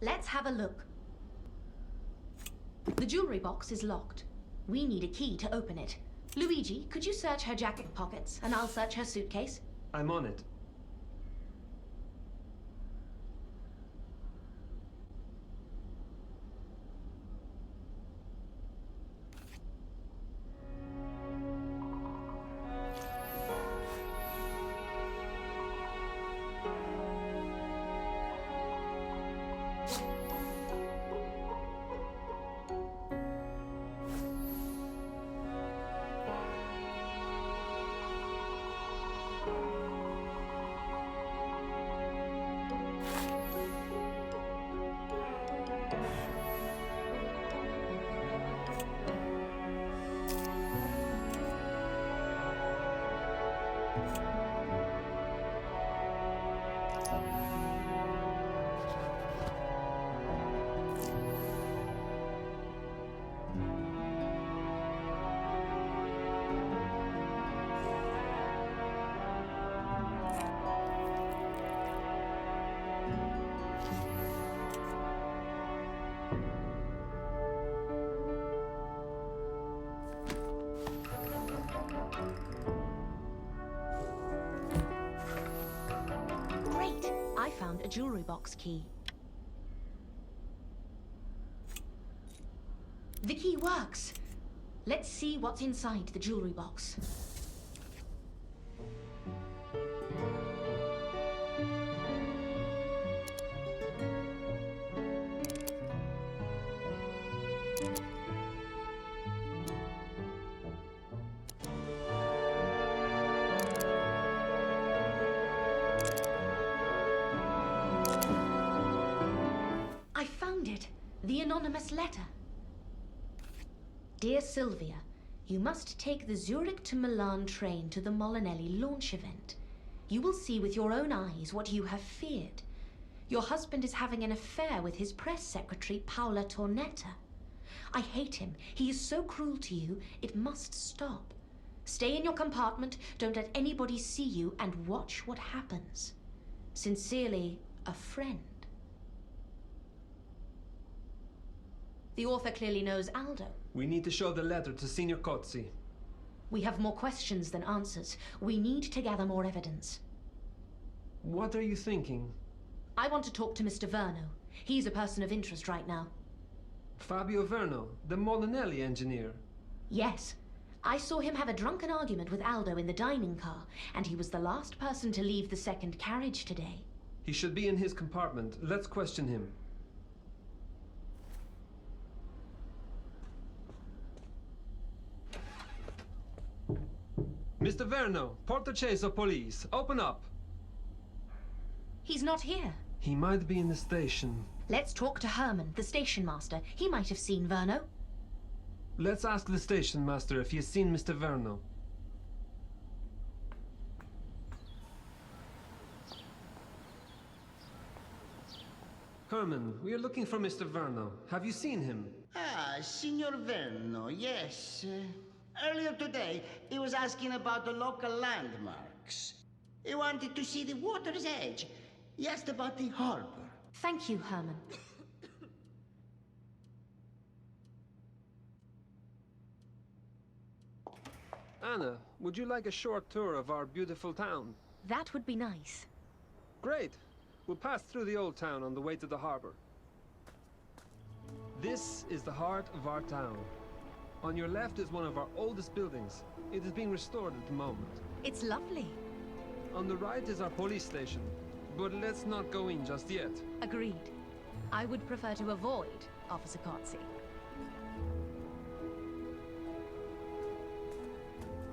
Let's have a look. The jewelry box is locked. We need a key to open it. Luigi, could you search her jacket pockets, and I'll search her suitcase?
I'm on it.
Great! I found a jewelry box key. The key works! Let's see what's inside the jewelry box. I found it! The anonymous letter. Dear Sylvia, you must take the Zurich to Milan train to the Molinelli launch event. You will see with your own eyes what you have feared. Your husband is having an affair with his press secretary, Paola Tornetta. I hate him. He is so cruel to you. It must stop. Stay in your compartment, don't let anybody see you, and watch what happens. Sincerely, a friend. The author clearly knows Aldo.
We need to show the letter to Senior Cozzi.
We have more questions than answers. We need to gather more evidence.
What are you thinking?
I want to talk to Mr. Verno. He's a person of interest right now.
Fabio Verno, the Molinelli engineer.
Yes. I saw him have a drunken argument with Aldo in the dining car, and he was the last person to leave the second carriage today.
He should be in his compartment. Let's question him. Mr. Verno, Portoceso Police, open up!
He's not here.
He might be in the station.
Let's talk to Herman, the station master. He might have seen Verno.
Let's ask the station master if he has seen Mr. Verno. Herman, we are looking for Mr. Verno. Have you seen him?
Ah, Signor Verno, yes. Earlier today, he was asking about the local landmarks. He wanted to see the water's edge. He asked about the harbor.
Thank you, Herman.
Anna, would you like a short tour of our beautiful town?
That would be nice.
Great. We'll pass through the old town on the way to the harbor. This is the heart of our town. On your left is one of our oldest buildings. It is being restored at the moment.
It's lovely.
On the right is our police station. But let's not go in just yet.
Agreed. I would prefer to avoid Officer Cozzi.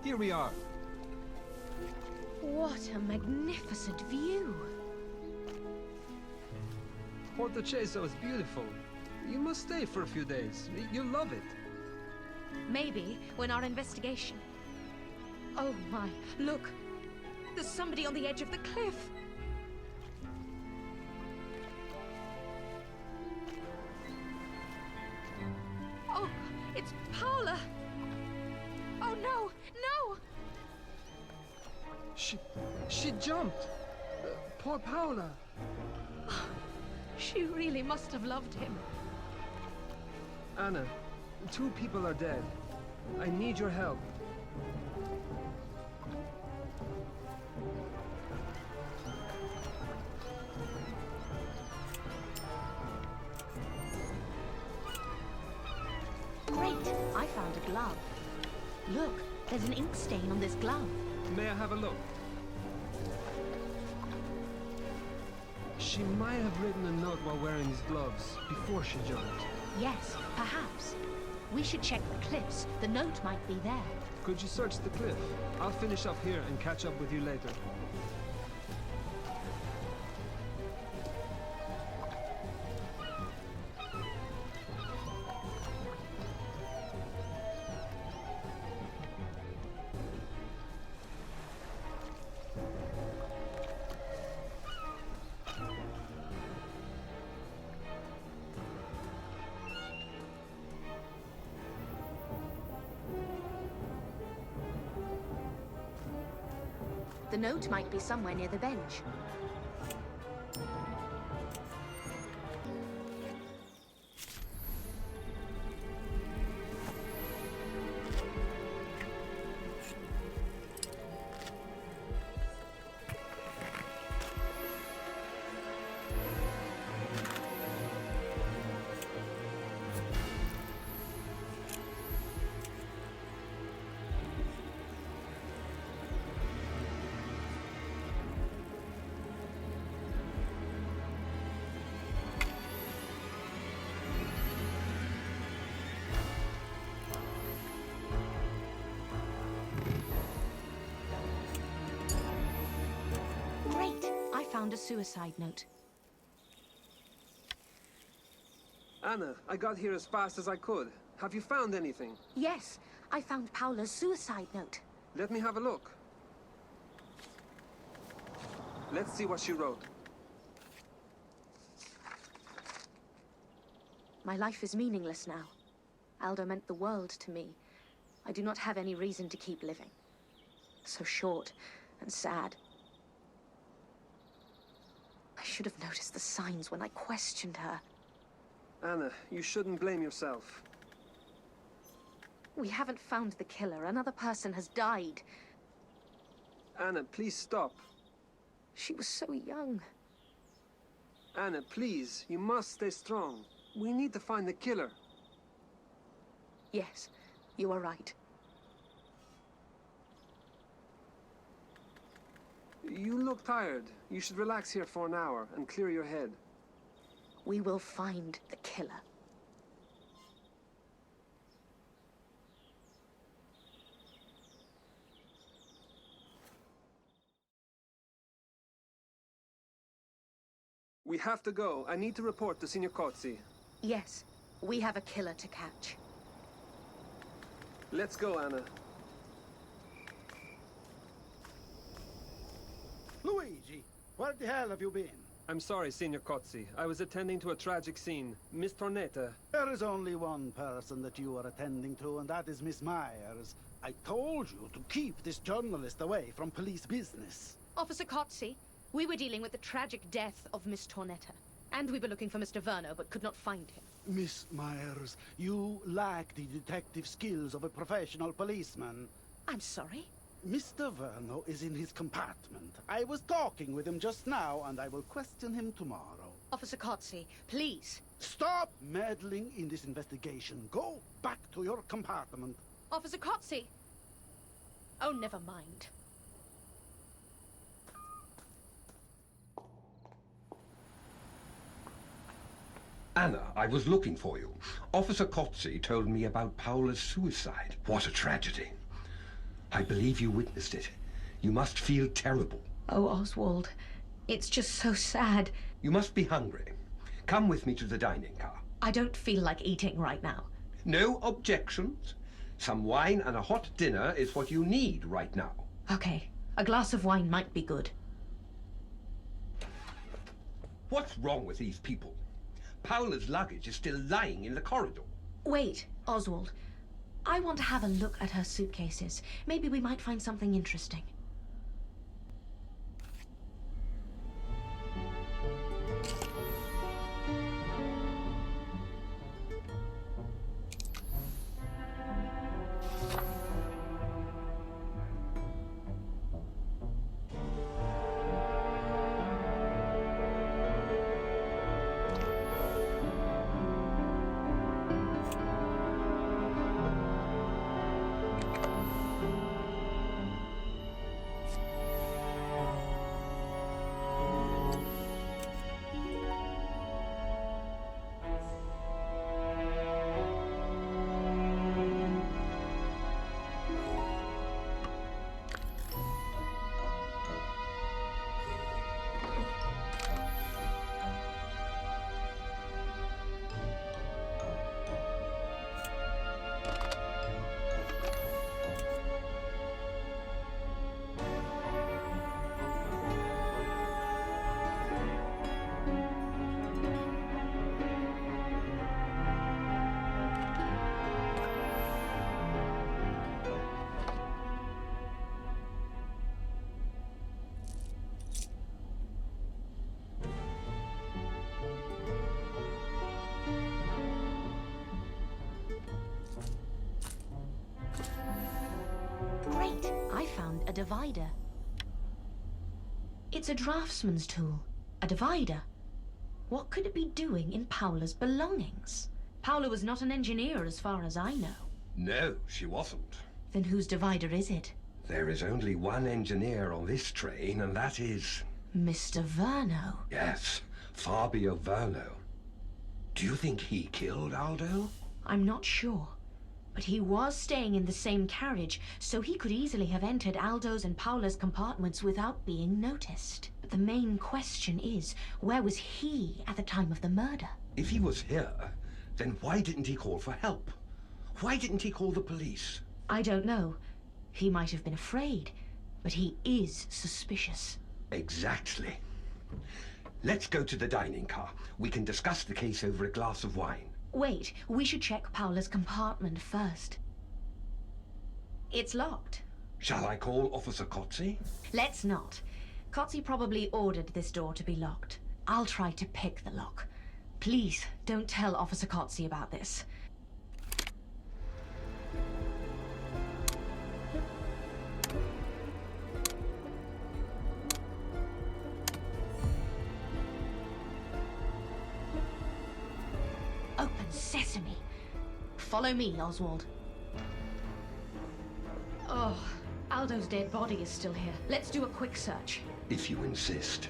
Here we are.
What a magnificent view.
Portoceso is beautiful. You must stay for a few days. You'll love it.
Maybe when our investigation... Oh my, look! There's somebody on the edge of the cliff! Oh, it's Paula! Oh no, no!
She jumped! Poor Paula!
She really must have loved him.
Anna, 2 people are dead. I need your help.
Great! I found a glove. Look, there's an ink stain on this glove.
May I have a look? She might have written a note while wearing these gloves, before she jumped.
Yes, perhaps. We should check the cliffs. The note might be there.
Could you search the cliff? I'll finish up here and catch up with you later.
The note might be somewhere near the bench. Found a suicide note.
Anna, I got here as fast as I could. Have you found anything?
Yes, I found Paula's suicide note.
Let me have a look. Let's see what she wrote.
My life is meaningless now. Aldo meant the world to me. I do not have any reason to keep living. So short and sad. I should have noticed the signs when I questioned her.
Anna, you shouldn't blame yourself.
We haven't found the killer. Another person has died.
Anna, please stop.
She was so young.
Anna, please, you must stay strong. We need to find the killer.
Yes, you are right.
You look tired. You should relax here for an hour and clear your head.
We will find the killer.
We have to go. I need to report to Signor Cozzi.
Yes, we have a killer to catch.
Let's go, Anna.
Luigi, where the hell have you been?
I'm sorry, Signor Cozzi. I was attending to a tragic scene. Miss Tornetta.
There is only one person that you are attending to, and that is Miss Myers. I told you to keep this journalist away from police business.
Officer Cozzi, we were dealing with the tragic death of Miss Tornetta. And we were looking for Mr. Verno, but could not find him.
Miss Myers, you lack the detective skills of a professional policeman.
I'm sorry?
Mr. Verno is in his compartment. I was talking with him just now, and I will question him tomorrow.
Officer Cozzi, please.
Stop meddling in this investigation. Go back to your compartment.
Officer Cozzi! Oh, never mind.
Anna, I was looking for you. Officer Cozzi told me about Paola's suicide. What a tragedy. I believe you witnessed it. You must feel terrible.
Oh, Oswald, it's just so sad.
You must be hungry. Come with me to the dining car.
I don't feel like eating right now.
No objections. Some wine and a hot dinner is what you need right now.
Okay, a glass of wine might be good.
What's wrong with these people? Paola's luggage is still lying in the corridor.
Wait, Oswald. I want to have a look at her suitcases. Maybe we might find something interesting. Great! I found a divider. It's a draftsman's tool. A divider. What could it be doing in Paola's belongings? Paola was not an engineer as far as I know.
No, she wasn't.
Then whose divider is it?
There is only one engineer on this train, and that is...
Mr. Verno.
Yes, Fabio Verno. Do you think he killed Aldo?
I'm not sure. But he was staying in the same carriage, so he could easily have entered Aldo's and Paola's compartments without being noticed. But the main question is, where was he at the time of the murder?
If he was here, then why didn't he call for help? Why didn't he call the police?
I don't know. He might have been afraid, but he is suspicious.
Exactly. Let's go to the dining car. We can discuss the case over a glass of wine.
Wait, we should check Paola's compartment first. It's locked.
Shall I call Officer Kotze?
Let's not. Kotze probably ordered this door to be locked. I'll try to pick the lock. Please, don't tell Officer Kotze about this. Open sesame. Follow me, Oswald. Oh, Aldo's dead body is still here. Let's do a quick search.
If you insist.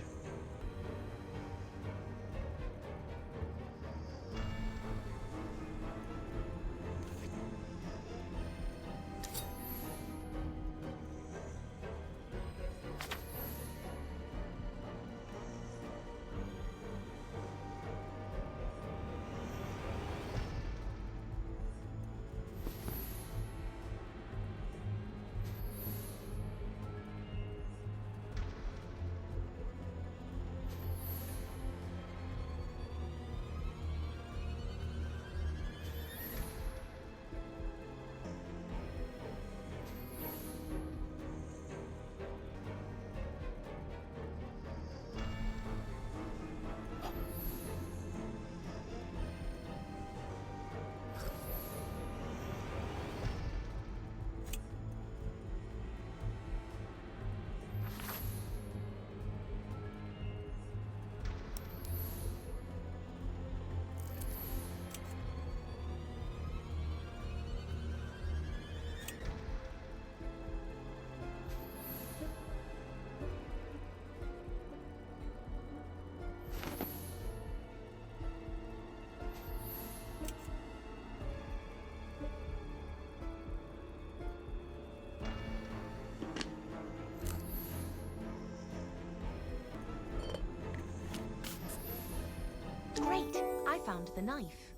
Great! I found the knife.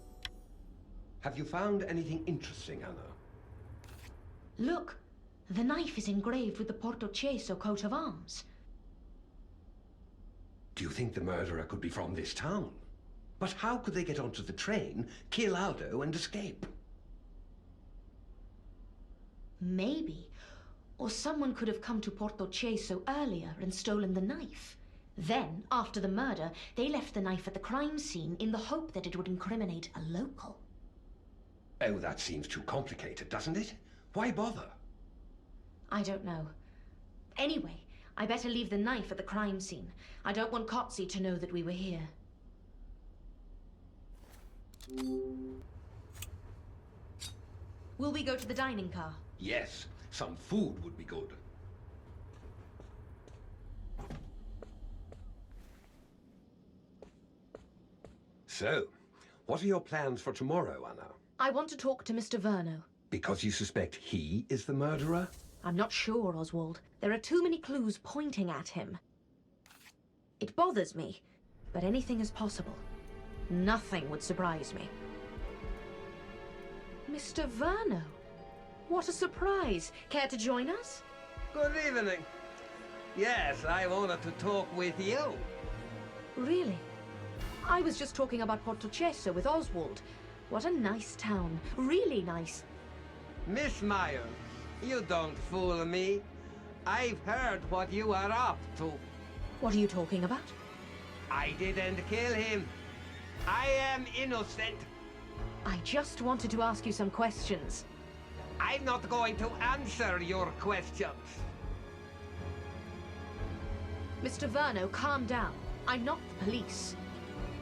Have you found anything interesting, Anna?
Look! The knife is engraved with the Portoceso coat of arms.
Do you think the murderer could be from this town? But how could they get onto the train, kill Aldo, and escape?
Maybe. Or someone could have come to Portoceso earlier and stolen the knife. Then, after the murder, they left the knife at the crime scene in the hope that it would incriminate a local.
Oh, that seems too complicated, doesn't it? Why bother?
I don't know. Anyway, I better leave the knife at the crime scene. I don't want Kotze to know that we were here. Will we go to the dining car?
Yes, some food would be good. So, what are your plans for tomorrow, Anna?
I want to talk to Mr. Verno.
Because you suspect he is the murderer?
I'm not sure, Oswald. There are too many clues pointing at him. It bothers me, but anything is possible. Nothing would surprise me. Mr. Verno? What a surprise! Care to join us?
Good evening. Yes, I wanted to talk with you.
Really? I was just talking about Portoceso with Oswald. What a nice town. Really nice.
Miss Myers, you don't fool me. I've heard what you are up to.
What are you talking about?
I didn't kill him. I am innocent.
I just wanted to ask you some questions.
I'm not going to answer your questions.
Mr. Verno, calm down. I'm not the police.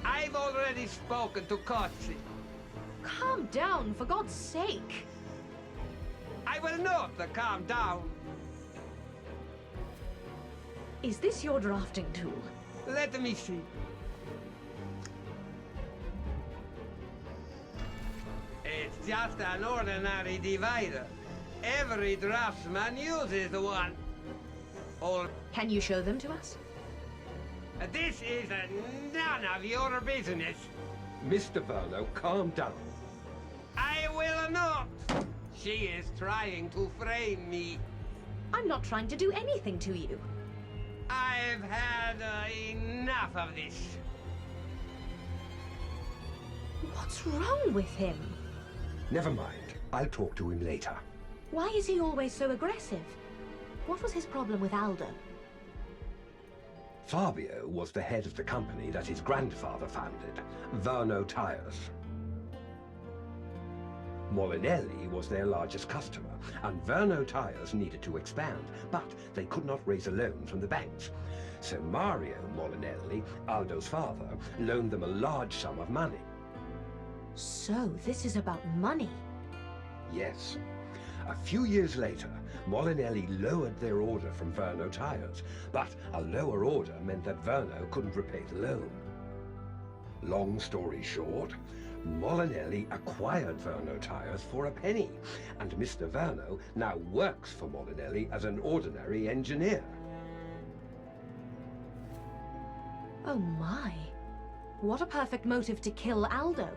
I've already spoken to Kotze.
Calm down, for God's sake.
I will not calm down.
Is this your drafting tool?
Let me see. It's just an ordinary divider. Every draftsman uses one.
Can you show them to us?
This is none of your business.
Mr. Verno, calm down.
I will not. She is trying to frame me.
I'm not trying to do anything to you.
I've had enough of this.
What's wrong with him?
Never mind. I'll talk to him later.
Why is he always so aggressive? What was his problem with Aldo?
Fabio was the head of the company that his grandfather founded, Verno Tires. Molinelli was their largest customer, and Verno Tires needed to expand, but they could not raise a loan from the banks. So Mario Molinelli, Aldo's father, loaned them a large sum of money.
So, this is about money.
Yes. A few years later, Molinelli lowered their order from Verno Tires, but a lower order meant that Verno couldn't repay the loan. Long story short, Molinelli acquired Verno Tires for a penny, and Mr. Verno now works for Molinelli as an ordinary engineer.
Oh my. What a perfect motive to kill Aldo.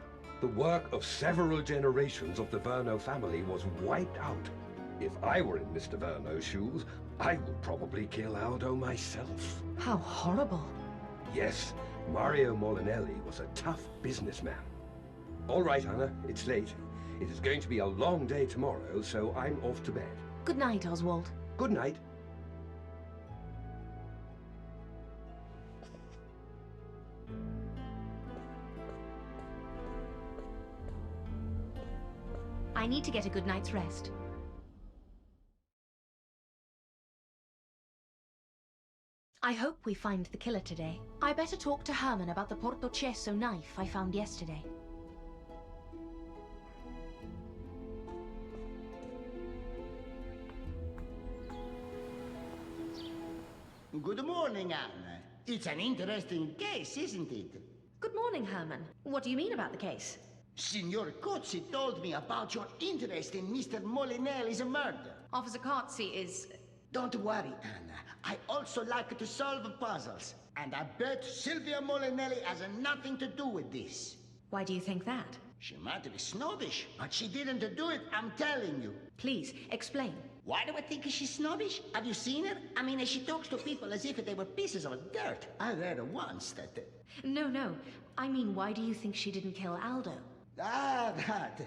The work of several generations of the Verno family was wiped out. If I were in Mr. Verno's shoes, I would probably kill Aldo myself.
How horrible.
Yes, Mario Molinelli was a tough businessman. All right, Anna, it's late. It is going to be a long day tomorrow, so I'm off to bed.
Good night, Oswald.
Good night.
I need to get a good night's rest. I hope we find the killer today. I better talk to Herman about the Portocesso knife I found yesterday.
Good morning, Anna. It's an interesting case, isn't it?
Good morning, Herman. What do you mean about the case?
Signor Cozzi told me about your interest in Mr. Molinelli's murder.
Officer Cozzi is...
Don't worry, Anna. I also like to solve puzzles. And I bet Silvia Molinelli has nothing to do with this.
Why do you think that?
She might be snobbish, but she didn't do it, I'm telling you.
Please, explain.
Why do I think she's snobbish? Have you seen her? I mean, she talks to people as if they were pieces of dirt. I read once that...
No. I mean, why do you think she didn't kill Aldo?
That.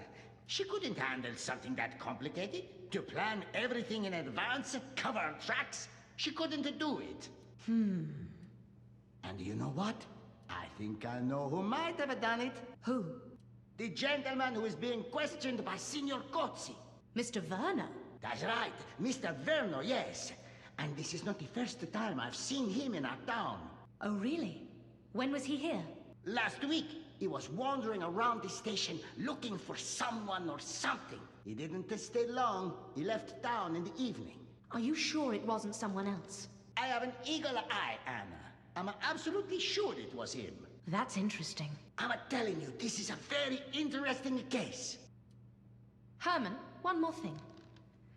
She couldn't handle something that complicated. To plan everything in advance, cover her tracks. She couldn't do it. And you know what? I think I know who might have done it.
Who?
The gentleman who is being questioned by Signor Cozzi.
Mr. Verno?
That's right, Mr. Verno, yes. And this is not the first time I've seen him in our town.
Oh, really? When was he here?
Last week, he was wandering around the station looking for someone or something. He didn't stay long. He left town in the evening.
Are you sure it wasn't someone else?
I have an eagle eye, Anna. I'm absolutely sure it was him.
That's interesting.
I'm telling you, this is a very interesting case.
Herman, one more thing.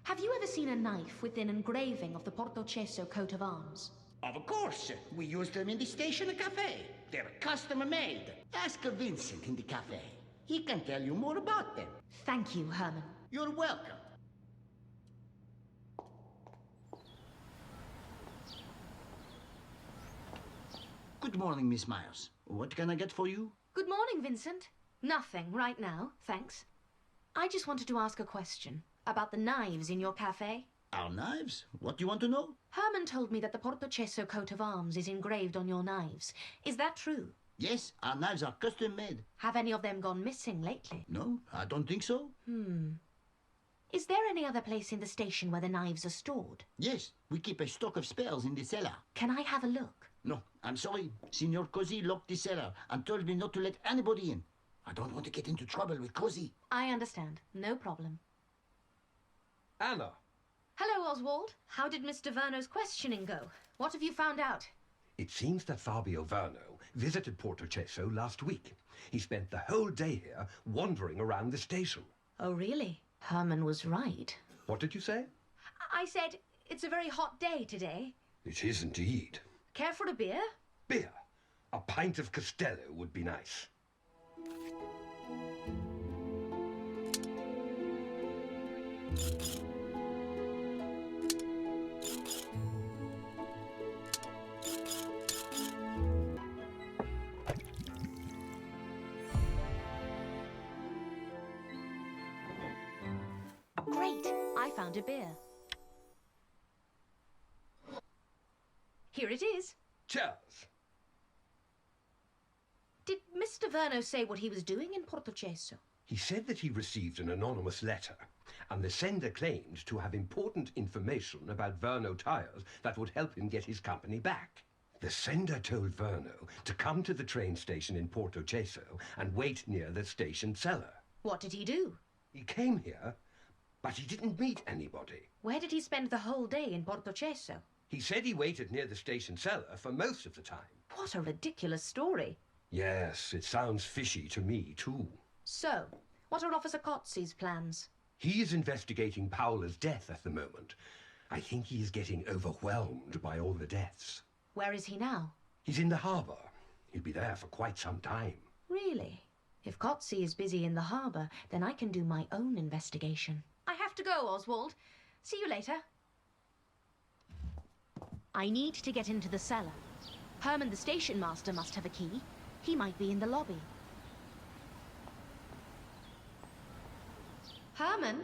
Have you ever seen a knife with an engraving of the Portocesso coat of arms?
Of course. We use them in the station cafe. They're custom-made. Ask Vincent in the cafe. He can tell you more about them.
Thank you, Herman.
You're welcome. Good morning, Miss Miles. What can I get for you?
Good morning, Vincent. Nothing right now, thanks. I just wanted to ask a question about the knives in your cafe.
Our knives? What do you want to know?
Herman told me that the Portocesso coat of arms is engraved on your knives. Is that true?
Yes, our knives are custom-made.
Have any of them gone missing lately?
No, I don't think so.
Is there any other place in the station where the knives are stored?
Yes, we keep a stock of spares in the cellar.
Can I have a look?
No, I'm sorry. Signor Cozzi locked the cellar and told me not to let anybody in. I don't want to get into trouble with Cozzi.
I understand. No problem.
Anna.
Hello, Oswald. How did Mr. Verno's questioning go? What have you found out?
It seems that Fabio Verno visited Portocesso last week. He spent the whole day here wandering around the station.
Oh, really? Herman was right.
What did you say?
I said, it's a very hot day today.
It is indeed.
Care for a beer?
Beer. A pint of Costello would be nice.
Great! I found a beer. Here it is.
Cheers.
Did Mr. Verno say what he was doing in Portocesso?
He said that he received an anonymous letter, and the sender claimed to have important information about Verno Tires that would help him get his company back. The sender told Verno to come to the train station in Portocesso and wait near the station cellar.
What did he do?
He came here, but he didn't meet anybody.
Where did he spend the whole day in Portocesso?
He said he waited near the station cellar for most of the time.
What a ridiculous story.
Yes, it sounds fishy to me, too.
So, what are Officer Cozzi's plans?
He is investigating Paola's death at the moment. I think he is getting overwhelmed by all the deaths.
Where is he now?
He's in the harbour. He'll be there for quite some time.
Really? If Cozzi is busy in the harbour, then I can do my own investigation. I have to go, Oswald. See you later. I need to get into the cellar. Herman, the station master, must have a key. He might be in the lobby. Herman,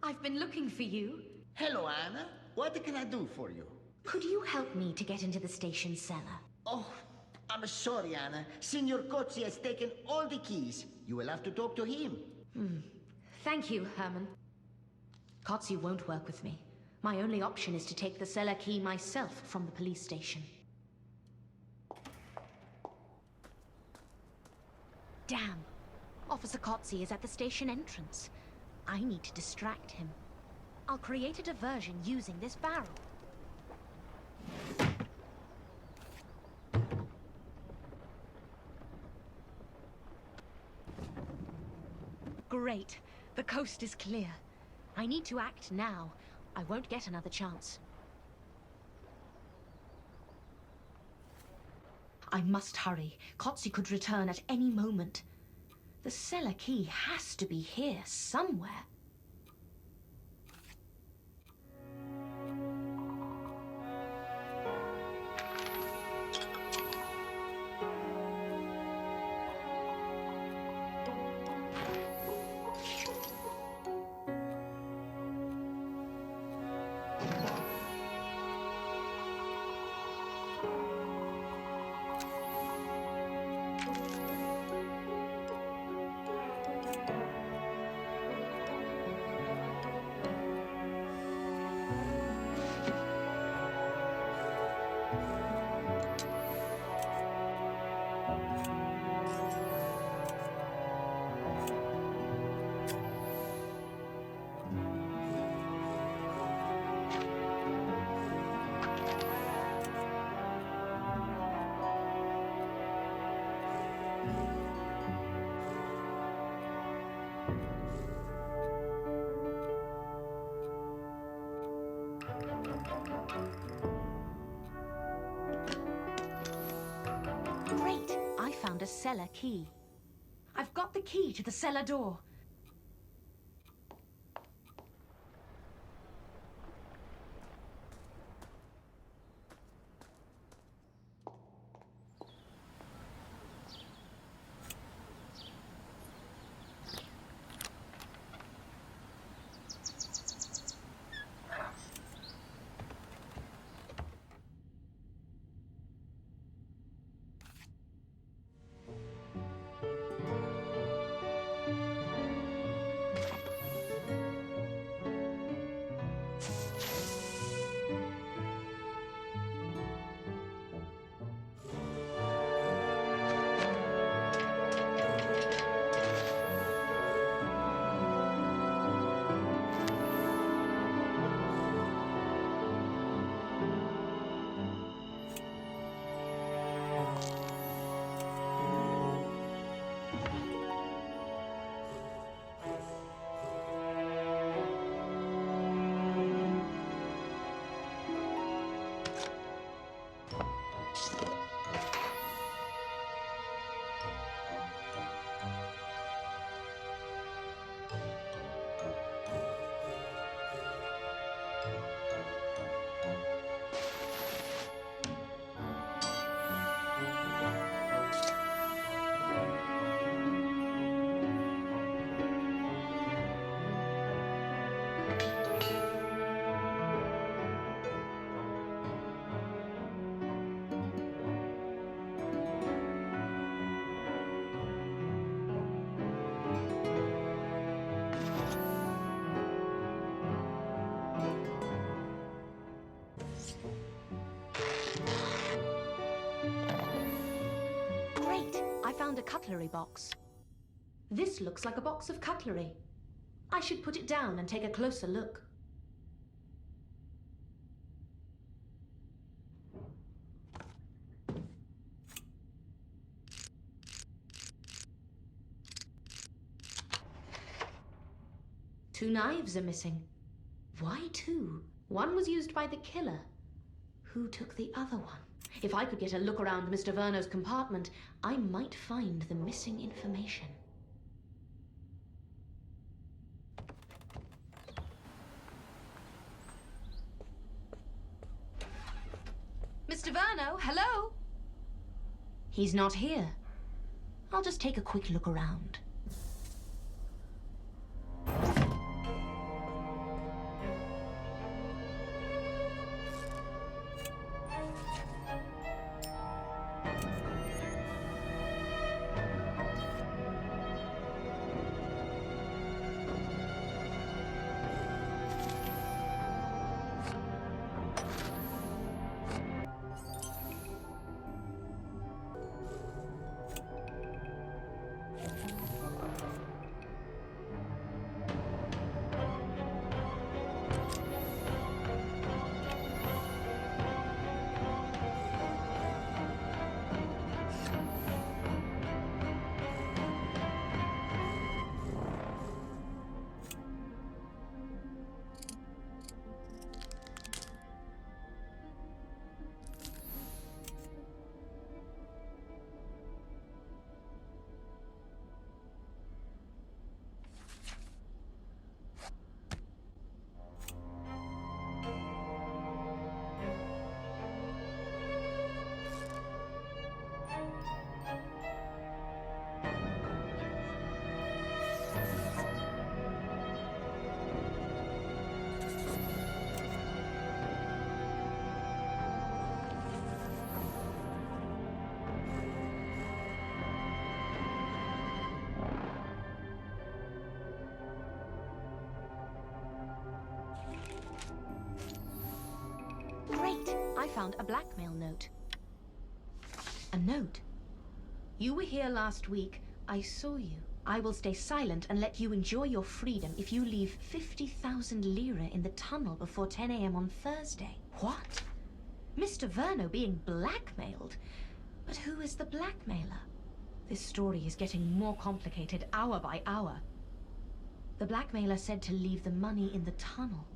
I've been looking for you.
Hello, Anna. What can I do for you?
Could you help me to get into the station cellar?
Oh, I'm sorry, Anna. Signor Cozzi has taken all the keys. You will have to talk to him.
Thank you, Herman. Cozzi won't work with me. My only option is to take the cellar key myself from the police station. Damn. Officer Cozzi is at the station entrance. I need to distract him. I'll create a diversion using this barrel. Great. The coast is clear. I need to act now. I won't get another chance. I must hurry. Cozzi could return at any moment. The cellar key has to be here somewhere. Great! I found a cellar key. I've got the key to the cellar door. I found a cutlery box. This looks like a box of cutlery. I should put it down and take a closer look. Two knives are missing. Why two? One was used by the killer. Who took the other one? If I could get a look around Mr. Verno's compartment, I might find the missing information. Mr. Verno, hello? He's not here. I'll just take a quick look around. Great! I found a blackmail note. A note? You were here last week. I saw you. I will stay silent and let you enjoy your freedom if you leave 50,000 lira in the tunnel before 10 a.m. on Thursday. What? Mr. Verno being blackmailed? But who is the blackmailer? This story is getting more complicated hour by hour. The blackmailer said to leave the money in the tunnel.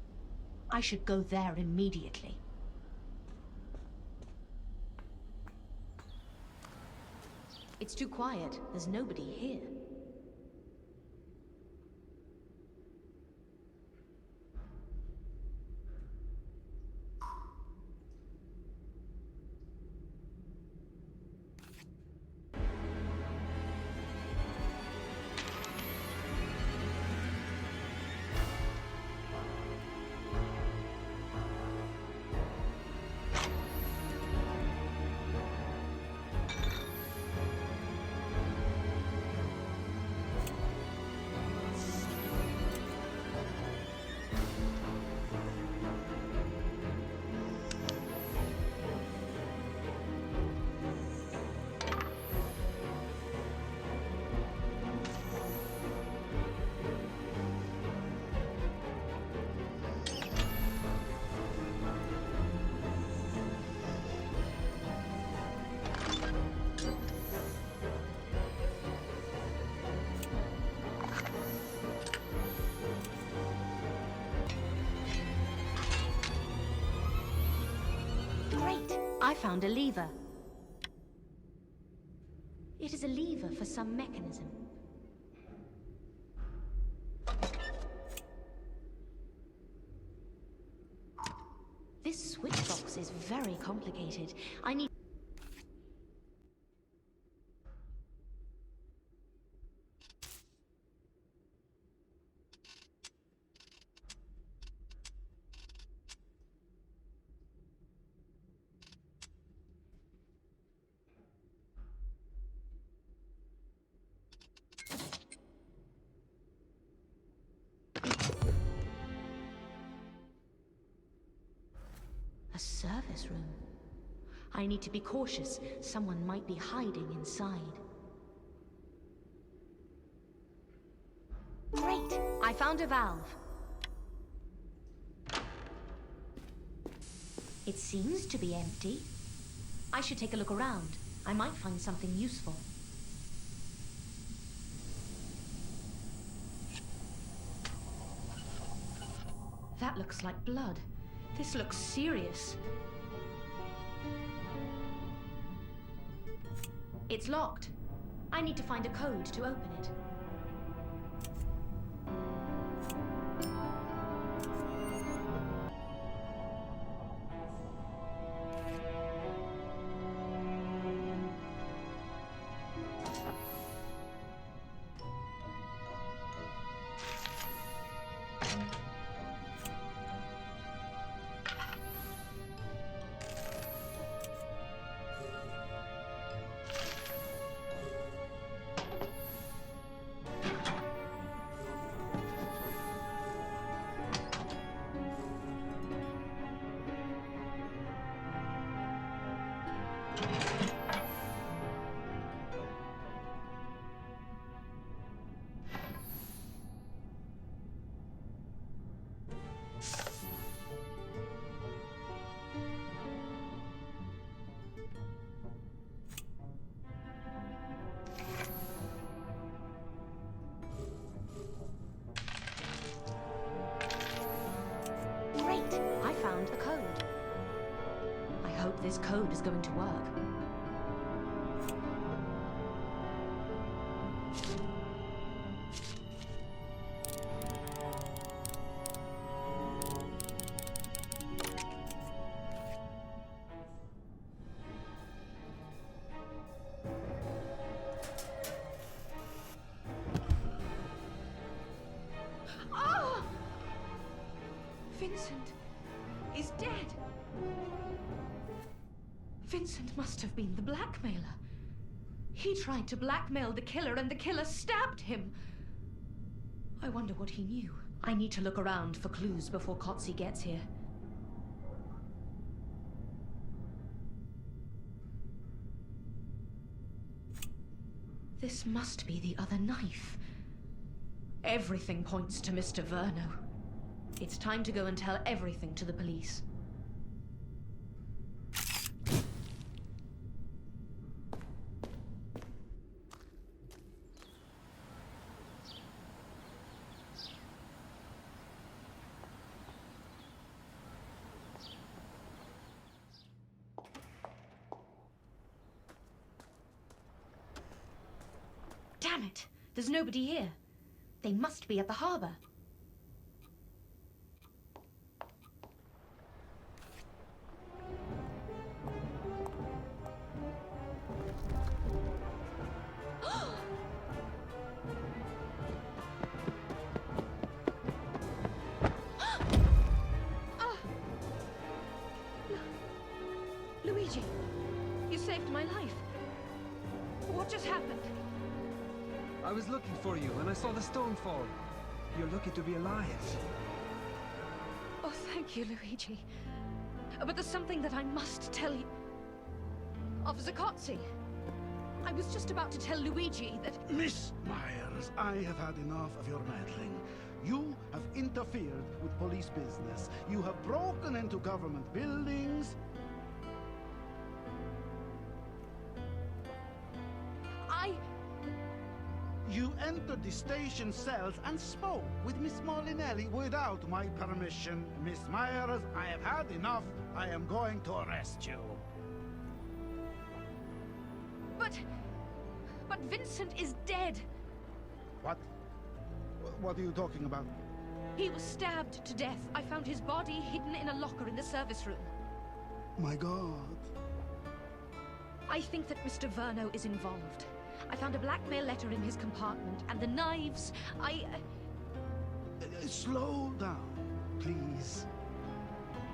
I should go there immediately. It's too quiet. There's nobody here. I found a lever. It is a lever for some mechanism. This switch box is very complicated. I need... A service room. I need to be cautious. Someone might be hiding inside. I found a valve. It seems to be empty. I should take a look around. I might find something useful. That looks like blood. This looks serious. It's locked. I need to find a code to open it. I found a code. I hope this code is going to work. Ah! Vincent is dead. Vincent must have been the blackmailer. He tried to blackmail the killer and the killer stabbed him. I wonder what he knew. I need to look around for clues before Kotzi gets here. This must be the other knife. Everything points to Mr. Verno. It's time to go and tell everything to the police. Damn it! There's nobody here. They must be at the harbor. Luigi, you saved my life. What just happened?
I was looking for you, and I saw the stone fall. You're lucky to be alive.
Oh, thank you, Luigi. But there's something that I must tell you. Of Zakotzi. I was just about to tell Luigi that...
Miss Myers, I have had enough of your meddling. You have interfered with police business. You have broken into government buildings. You entered the station cells and spoke with Miss Molinelli without my permission. Miss Myers, I have had enough. I am going to arrest you.
But Vincent is dead.
What? What are you talking about?
He was stabbed to death. I found his body hidden in a locker in the service room.
My God.
I think that Mr. Verno is involved. I found a blackmail letter in his compartment, and the knives,
Slow down, please.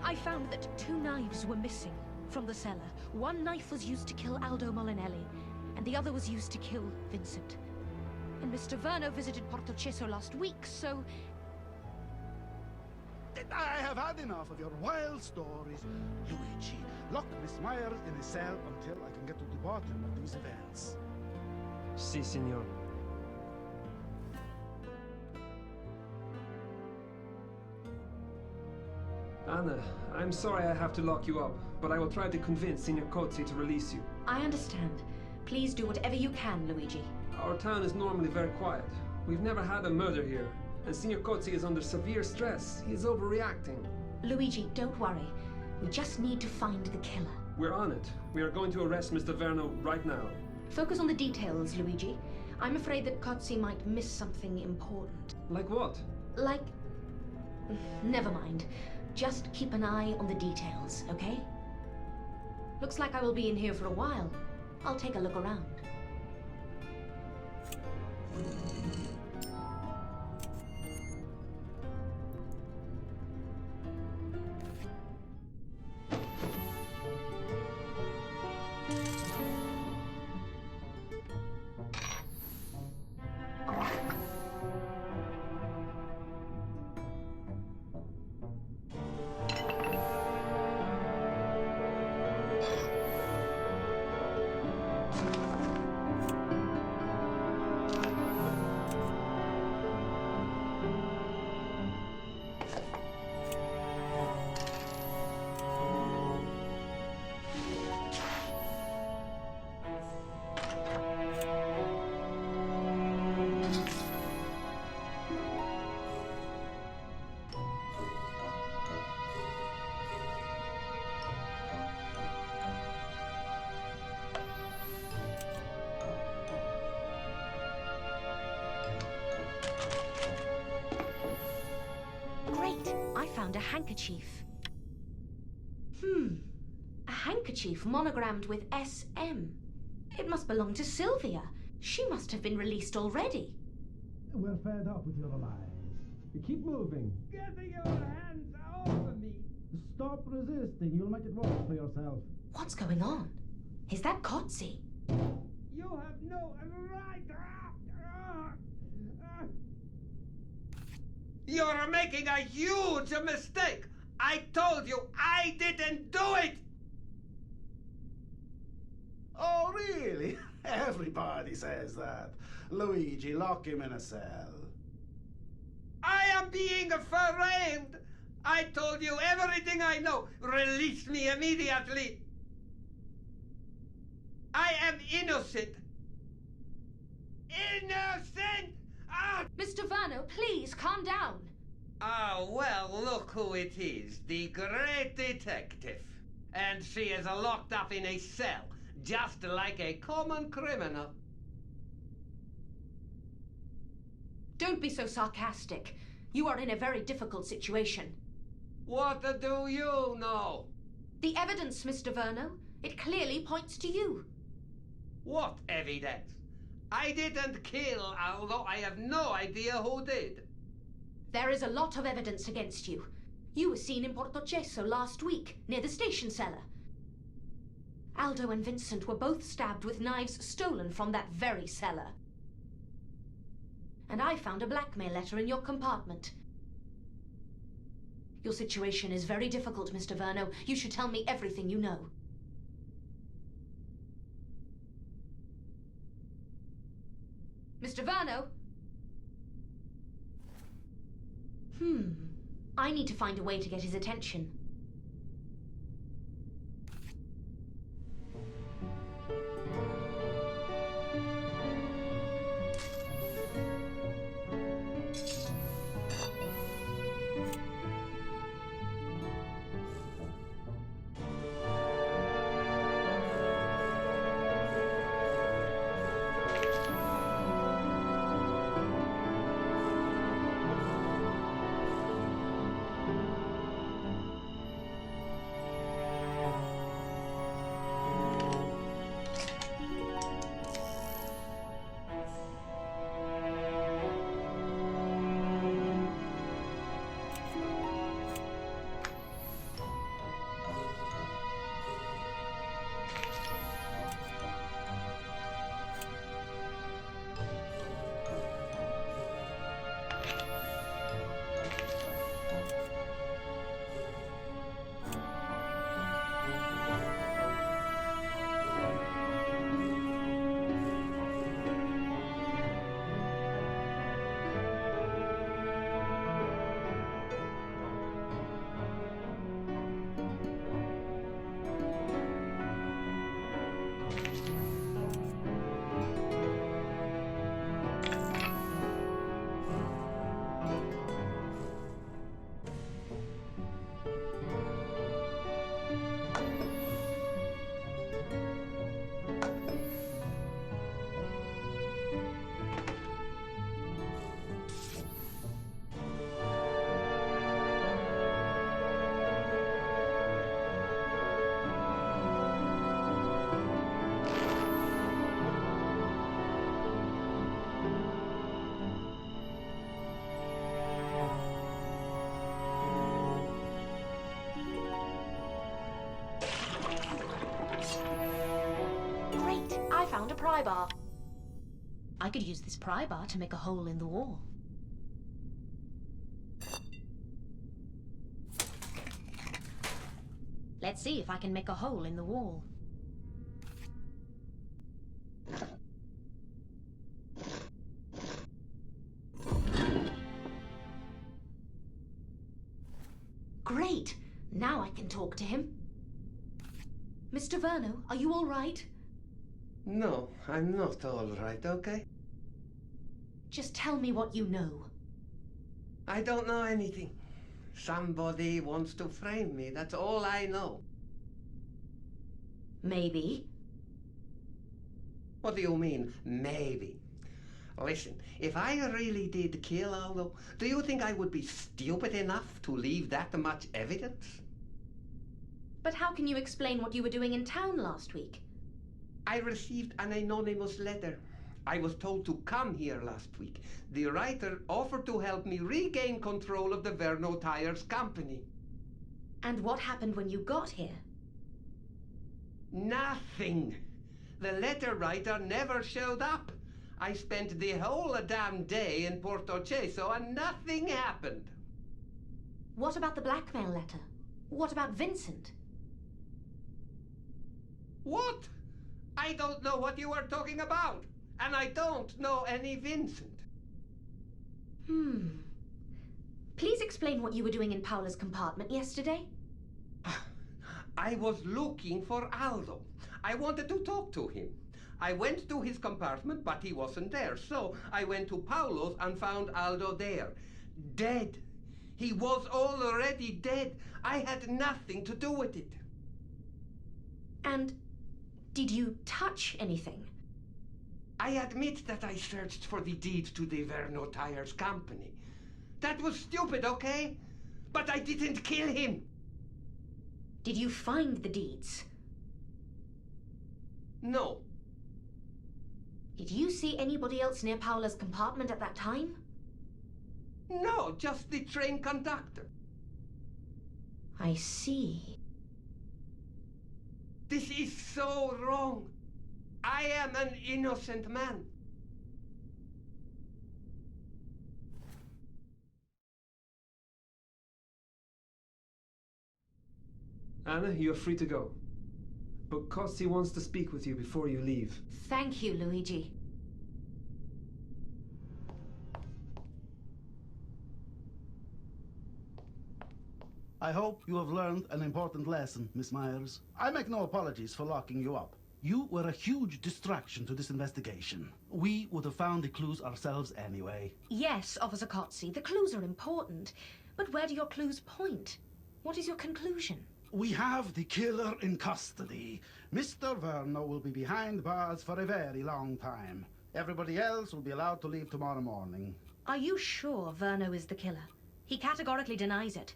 I found that 2 knives were missing from the cellar. One knife was used to kill Aldo Molinelli, and the other was used to kill Vincent. And Mr. Verno visited Portocesso last week, so...
I have had enough of your wild stories. Luigi, lock Miss Myers in a cell until I can get to the bottom of these events.
Si, signor. Anna, I'm sorry I have to lock you up, but I will try to convince Signor Cozzi to release you.
I understand. Please do whatever you can, Luigi.
Our town is normally very quiet. We've never had a murder here, and Signor Cozzi is under severe stress. He is overreacting.
Luigi, don't worry. We just need to find the killer.
We're on it. We are going to arrest Mr. Verno right now.
Focus on the details, Luigi. I'm afraid that Cozzi might miss something important.
Like what?
Like... Never mind. Just keep an eye on the details, okay? Looks like I will be in here for a while. I'll take a look around. Great! I found a handkerchief. A handkerchief monogrammed with SM. It must belong to Sylvia. She must have been released already.
We're fed up with your lies.
Keep moving.
Get your hands off me!
Stop resisting. You'll make it worse for yourself.
What's going on? Is that Cozzi?
You have no right! You're making a huge mistake! I told you I didn't do it!
Oh, really? Everybody says that. Luigi, lock him in a cell.
I am being framed! I told you everything I know! Release me immediately! I am innocent! Innocent! Ah!
Mr. Verno, please, calm down.
Ah, well, look who it is. The great detective. And she is locked up in a cell, just like a common criminal.
Don't be so sarcastic. You are in a very difficult situation.
What do you know?
The evidence, Mr. Verno, it clearly points to you.
What evidence? I didn't kill, although I have no idea who did.
There is a lot of evidence against you. You were seen in Portocesso last week, near the station cellar. Aldo and Vincent were both stabbed with knives stolen from that very cellar. And I found a blackmail letter in your compartment. Your situation is very difficult, Mr. Verno. You should tell me everything you know. Mr. Verno? I need to find a way to get his attention. pry bar. I could use this pry bar to make a hole in the wall. Let's see if I can make a hole in the wall. Great! Now I can talk to him. Mr. Verno, are you all right?
No, I'm not all right, okay?
Just tell me what you know.
I don't know anything. Somebody wants to frame me, that's all I know.
Maybe.
What do you mean, maybe? Listen, if I really did kill Aldo, do you think I would be stupid enough to leave that much evidence?
But how can you explain what you were doing in town last week?
I received an anonymous letter. I was told to come here last week. The writer offered to help me regain control of the Verno Tires company.
And what happened when you got here?
Nothing. The letter writer never showed up. I spent the whole damn day in Porto Ceso and nothing happened.
What about the blackmail letter? What about Vincent?
What? I don't know what you are talking about. And I don't know any Vincent.
Please explain what you were doing in Paula's compartment yesterday.
I was looking for Aldo. I wanted to talk to him. I went to his compartment, but he wasn't there. So I went to Paulo's and found Aldo there. Dead. He was already dead. I had nothing to do with it.
And did you touch anything?
I admit that I searched for the deed to the Verno Tires company. That was stupid, okay? But I didn't kill him.
Did you find the deeds?
No.
Did you see anybody else near Paula's compartment at that time?
No, just the train conductor.
I see.
This is so wrong. I am an innocent man.
Anna, you're free to go. But Cozzi wants to speak with you before you leave.
Thank you, Luigi.
I hope you have learned an important lesson, Miss Myers. I make no apologies for locking you up. You were a huge distraction to this investigation. We would have found the clues ourselves anyway.
Yes, Officer Cozzi, the clues are important. But where do your clues point? What is your conclusion?
We have the killer in custody. Mr. Verno will be behind bars for a very long time. Everybody else will be allowed to leave tomorrow morning.
Are you sure Verno is the killer? He categorically denies it.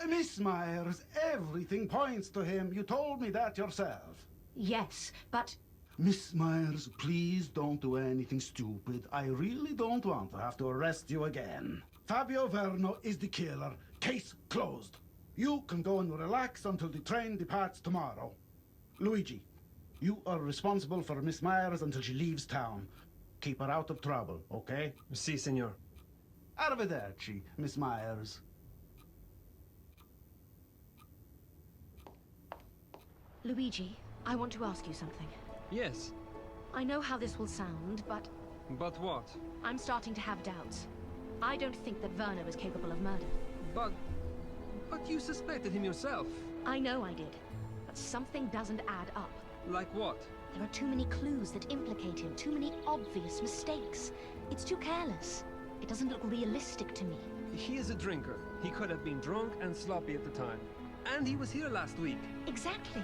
Miss Myers, everything points to him. You told me that yourself.
Yes, but...
Miss Myers, please don't do anything stupid. I really don't want to have to arrest you again. Fabio Verno is the killer. Case closed. You can go and relax until the train departs tomorrow. Luigi, you are responsible for Miss Myers until she leaves town. Keep her out of trouble, okay?
Si, senor.
Arrivederci, Miss Myers.
Luigi, I want to ask you something.
Yes.
I know how this will sound, but...
But what?
I'm starting to have doubts. I don't think that Verno is capable of murder.
But you suspected him yourself.
I know I did, but something doesn't add up.
Like what?
There are too many clues that implicate him, too many obvious mistakes. It's too careless. It doesn't look realistic to me.
He is a drinker. He could have been drunk and sloppy at the time. And he was here last week.
Exactly.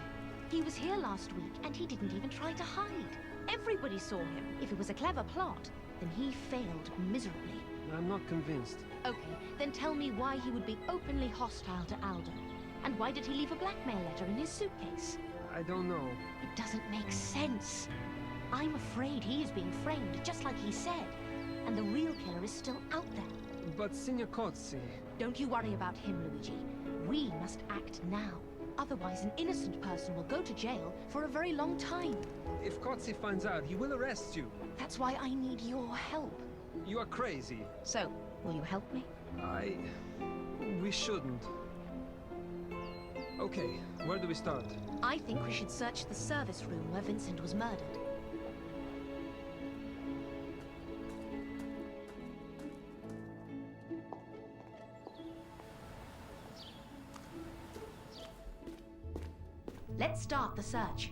He was here last week, and he didn't even try to hide. Everybody saw him. If it was a clever plot, then he failed miserably.
I'm not convinced.
Okay, then tell me why he would be openly hostile to Aldo. And why did he leave a blackmail letter in his suitcase?
I don't know.
It doesn't make sense. I'm afraid he is being framed, just like he said. And the real killer is still out there.
But Signor Cozzi...
Don't you worry about him, Luigi. We must act now. Otherwise, an innocent person will go to jail for a very long time.
If Kotzi finds out, he will arrest you.
That's why I need your help.
You are crazy.
So, will you help me?
We shouldn't. Okay, where do we start?
I think we should search the service room where Vincent was murdered. Let's start the search.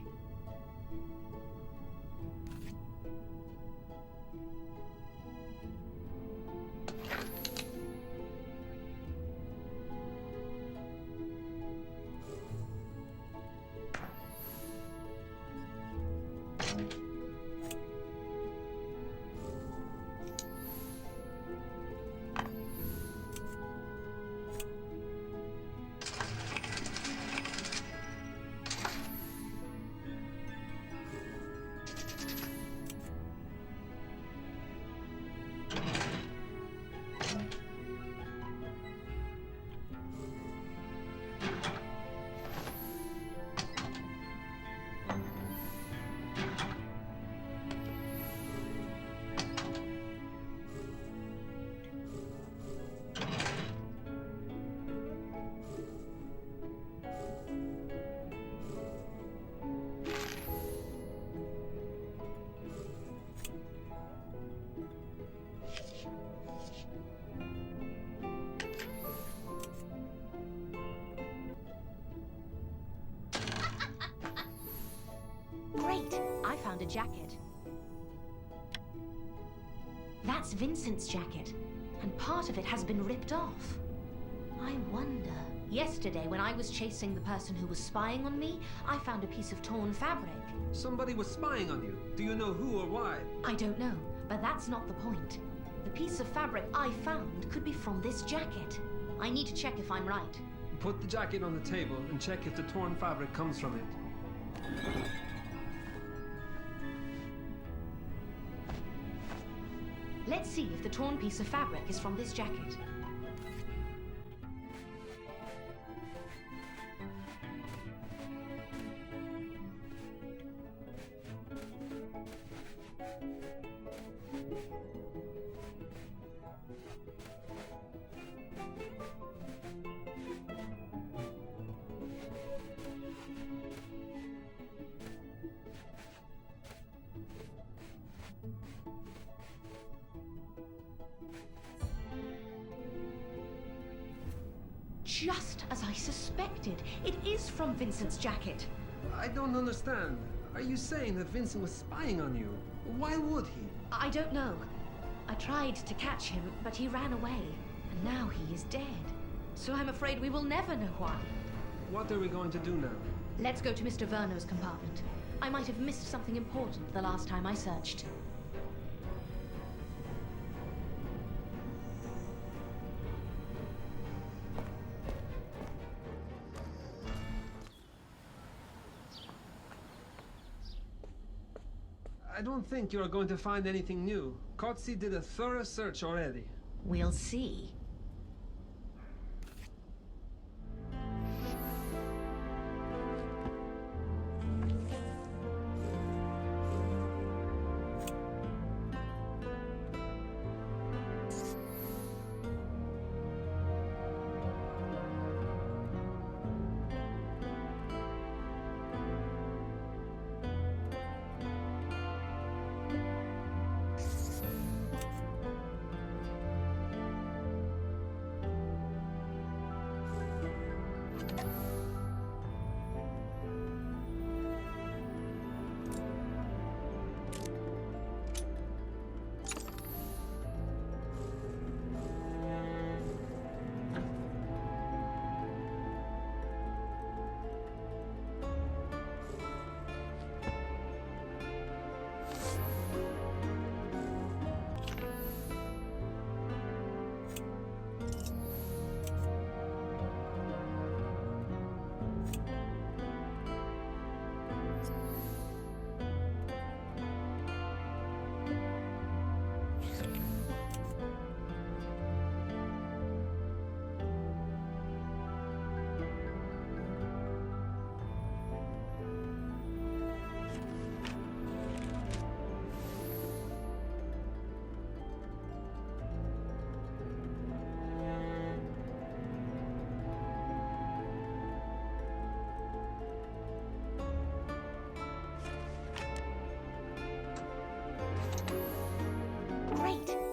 Great! I found a jacket. That's Vincent's jacket, and part of it has been ripped off. I wonder... Yesterday, when I was chasing the person who was spying on me, I found a piece of torn fabric.
Somebody was spying on you. Do you know who or why?
I don't know, but that's not the point. The piece of fabric I found could be from this jacket. I need to check if I'm right.
Put the jacket on the table and check if the torn fabric comes from it.
Let's see if the torn piece of fabric is from this jacket. Just as I suspected, it is from Vincent's jacket.
I don't understand. Are you saying that Vincent was spying on you? Why would he?
I don't know. I tried to catch him, but he ran away. And now he is dead. So I'm afraid we will never know why.
What are we going to do now?
Let's go to Mr. Verno's compartment. I might have missed something important the last time I searched.
I don't think you're going to find anything new. Kotzi did a thorough search already.
We'll see.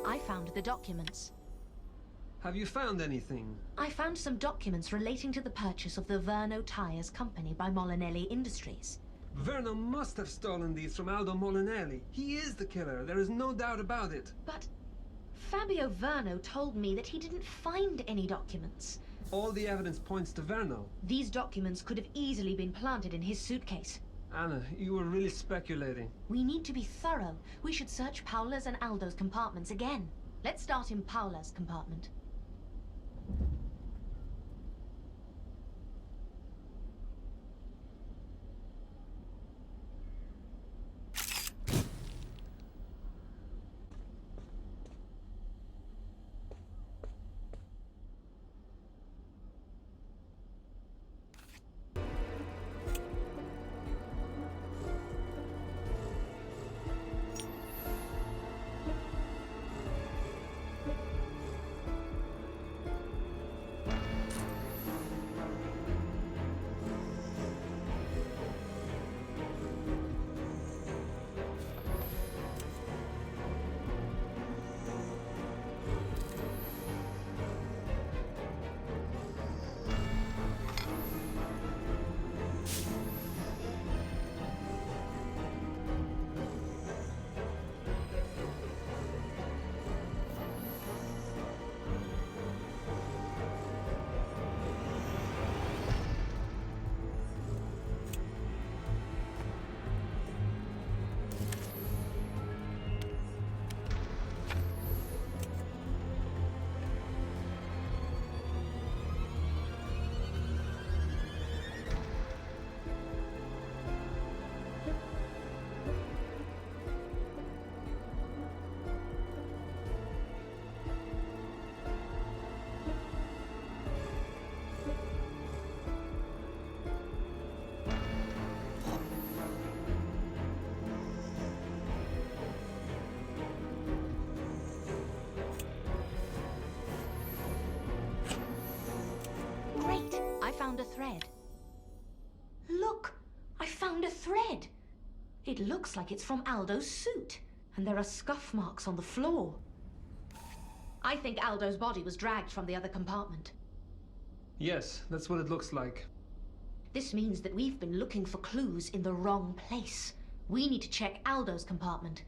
I found the documents.
Have you found anything?
I found some documents relating to the purchase of the Verno Tires Company by Molinelli Industries.
Verno must have stolen these from Aldo Molinelli. He is the killer, there is no doubt about it.
But Fabio Verno told me that he didn't find any documents.
All the evidence points to Verno.
These documents could have easily been planted in his suitcase.
Anna, you were really speculating.
We need to be thorough. We should search Paola's and Aldo's compartments again. Let's start in Paola's compartment. Great! I found a thread. Look! I found a thread! It looks like it's from Aldo's suit, and there are scuff marks on the floor. I think Aldo's body was dragged from the other compartment.
Yes, that's what it looks like.
This means that we've been looking for clues in the wrong place. We need to check Aldo's compartment.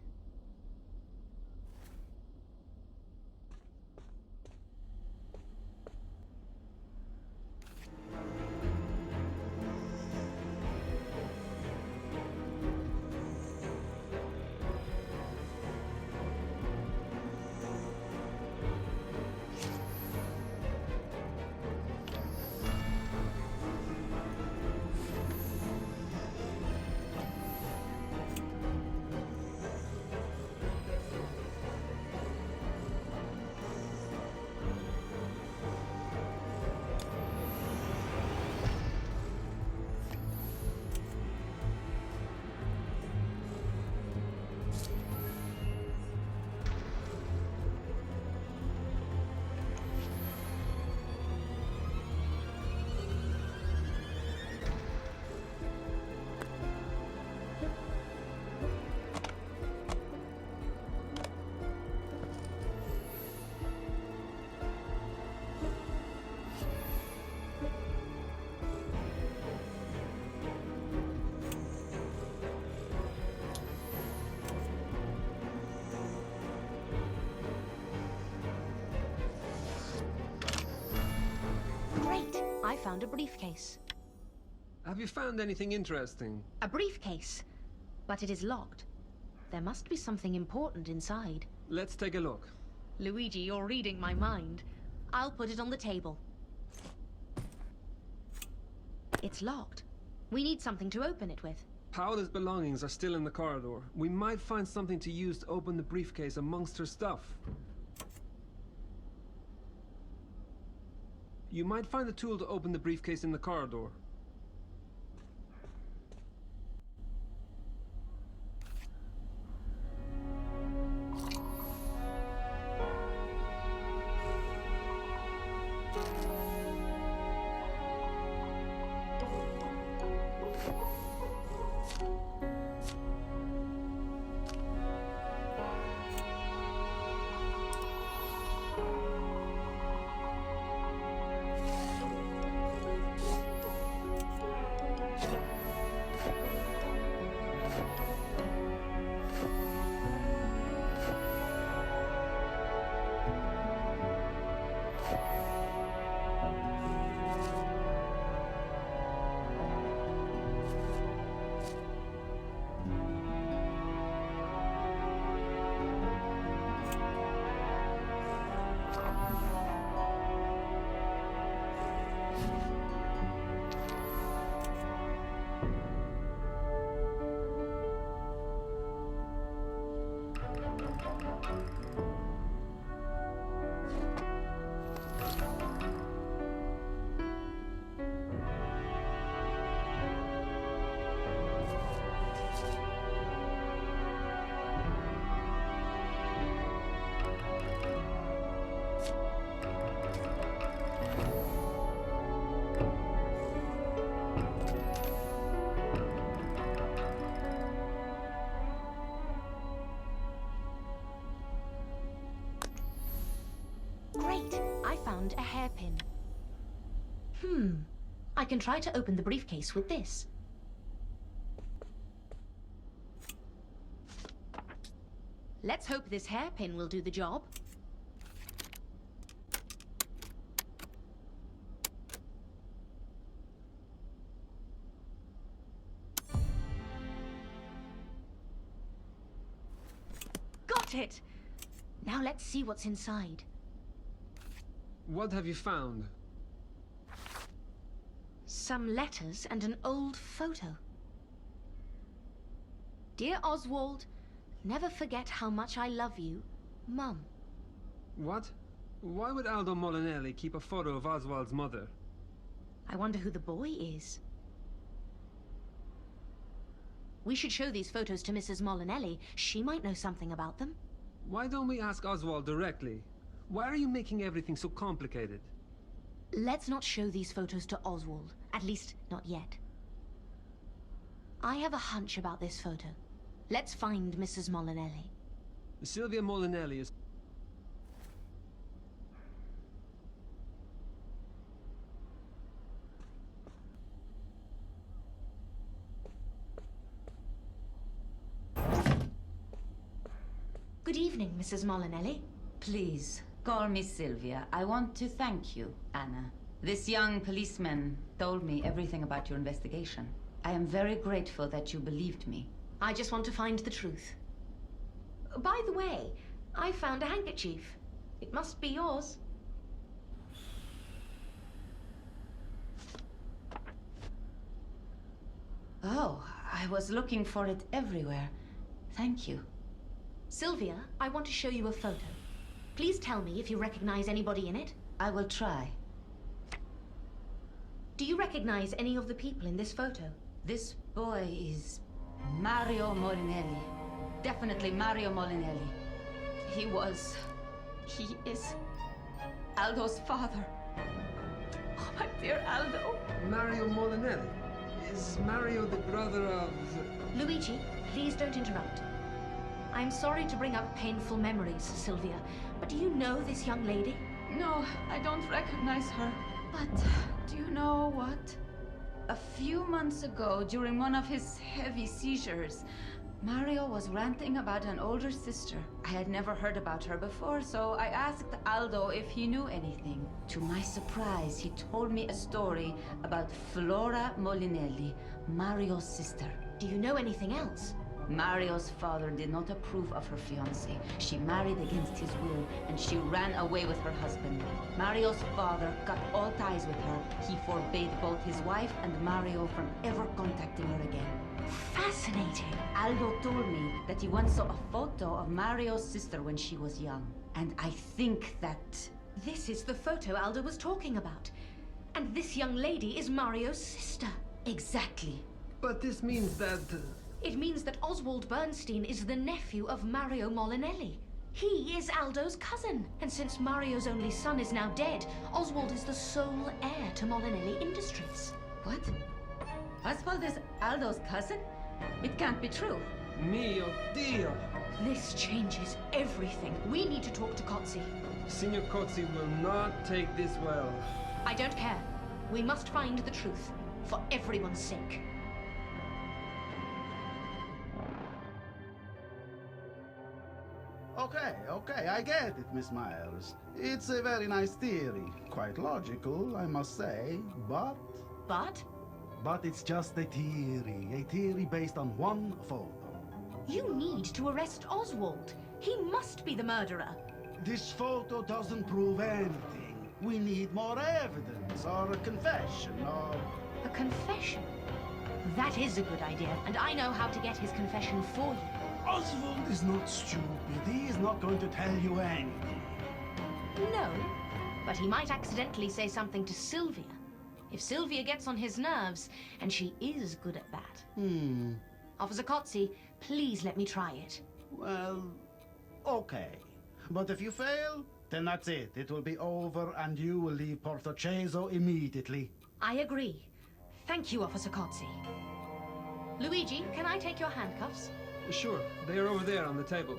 Great! I found a briefcase.
Have you found anything interesting?
A briefcase, but it is locked. There must be something important inside.
Let's take a look.
Luigi, you're reading my mind. I'll put it on the table. It's locked. We need something to open it with.
Paola's belongings are still in the corridor. We might find something to use to open the briefcase amongst her stuff. You might find a tool to open the briefcase in the corridor.
Great! I found a hairpin. I can try to open the briefcase with this. Let's hope this hairpin will do the job. Got it! Now let's see what's inside.
What have you found?
Some letters and an old photo. Dear Oswald, never forget how much I love you, Mum.
What? Why would Aldo Molinelli keep a photo of Oswald's mother?
I wonder who the boy is. We should show these photos to Mrs. Molinelli. She might know something about them.
Why don't we ask Oswald directly? Why are you making everything so complicated?
Let's not show these photos to Oswald. At least, not yet. I have a hunch about this photo. Let's find Mrs. Molinelli.
Silvia Molinelli is...
Good evening, Mrs. Molinelli.
Please, call me Sylvia. I want to thank you, Anna. This young policeman told me everything about your investigation. I am very grateful that you believed me.
I just want to find the truth. By the way, I found a handkerchief. It must be yours.
Oh, I was looking for it everywhere. Thank you.
Sylvia, I want to show you a photo. Please tell me if you recognize anybody in it.
I will try.
Do you recognize any of the people in this photo?
This boy is Mario Molinelli. Definitely Mario Molinelli. He is Aldo's father. Oh, my dear Aldo.
Mario Molinelli? Is Mario the brother of...
Luigi, please don't interrupt. I'm sorry to bring up painful memories, Sylvia, but do you know this young lady?
No, I don't recognize her. But do you know what? A few months ago, during one of his heavy seizures, Mario was ranting about an older sister. I had never heard about her before, so I asked Aldo if he knew anything. To my surprise, he told me a story about Flora Molinelli, Mario's sister.
Do you know anything else?
Mario's father did not approve of her fiancé. She married against his will, and she ran away with her husband. Mario's father cut all ties with her. He forbade both his wife and Mario from ever contacting her again.
Fascinating.
Aldo told me that he once saw a photo of Mario's sister when she was young. And I think that...
This is the photo Aldo was talking about. And this young lady is Mario's sister.
Exactly.
But this means that...
It means that Oswald Bernstein is the nephew of Mario Molinelli. He is Aldo's cousin. And since Mario's only son is now dead, Oswald is the sole heir to Molinelli Industries.
What? Oswald is Aldo's cousin? It can't be true.
Mio Dio!
This changes everything. We need to talk to Cozzi.
Signor Cozzi will not take this well.
I don't care. We must find the truth. For everyone's sake.
Okay, I get it, Miss Myers. It's a very nice theory. Quite logical, I must say, but...
But?
But it's just a theory based on one photo.
You need to arrest Oswald. He must be the murderer.
This photo doesn't prove anything. We need more evidence, or a confession, or...
A confession? That is a good idea, and I know how to get his confession for you.
Oswald is not stupid. He is not going to tell you anything.
No, but he might accidentally say something to Sylvia. If Sylvia gets on his nerves, and she is good at that. Officer Cozzi, please let me try it.
Well, okay. But if you fail, then that's it. It will be over, and you will leave Portoceso immediately.
I agree. Thank you, Officer Cozzi. Luigi, can I take your handcuffs?
Sure, they are over there on the table.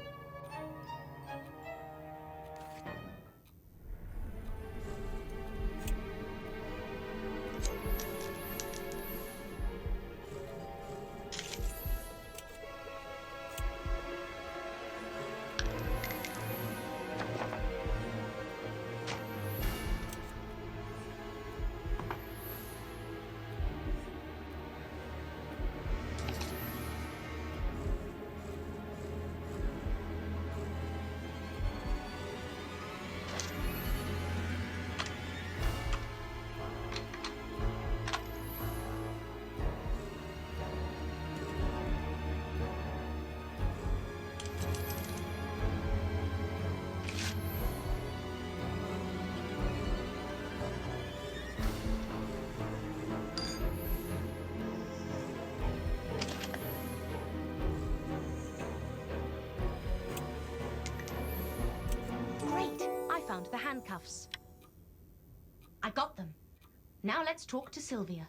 found the handcuffs. I got them. Now let's talk to Sylvia.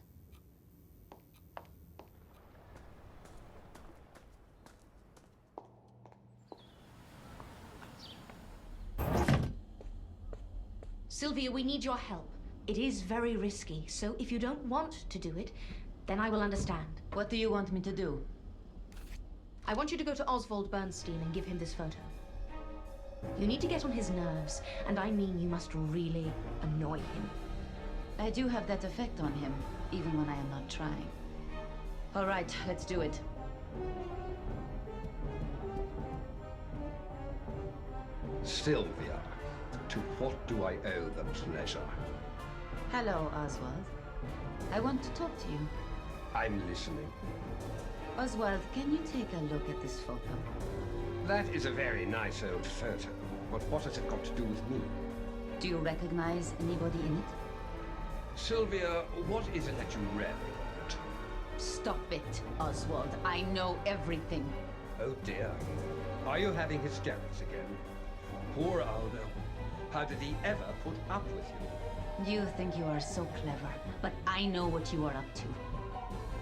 Sylvia, we need your help. It is very risky, so if you don't want to do it, then I will understand.
What do you want me to do?
I want you to go to Oswald Bernstein and give him this photo. You need to get on his nerves, and I mean you must really annoy him.
I do have that effect on him, even when I am not trying. All right, let's do it.
Sylvia, to what do I owe the pleasure?
Hello, Oswald. I want to talk to you.
I'm listening.
Oswald, can you take a look at this photo?
That is a very nice old photo, but what has it got to do with me?
Do you recognize anybody in it?
Sylvia, what is it that you really want?
Stop it, Oswald. I know everything.
Oh dear. Are you having hysterics again? Poor Aldo. How did he ever put up with you?
You think you are so clever, but I know what you are up to.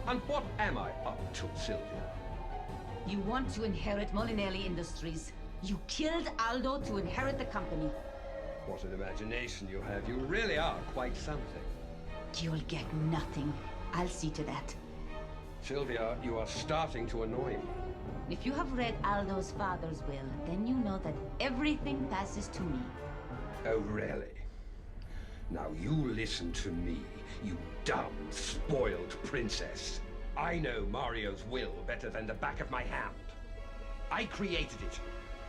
And what am I up to, Sylvia?
You want to inherit Molinelli Industries. You killed Aldo to inherit the company.
What an imagination you have. You really are quite something.
You'll get nothing. I'll see to that.
Sylvia, you are starting to annoy me.
If you have read Aldo's father's will, then you know that everything passes to me.
Oh, really? Now you listen to me, you dumb, spoiled princess. I know Mario's will better than the back of my hand. I created it.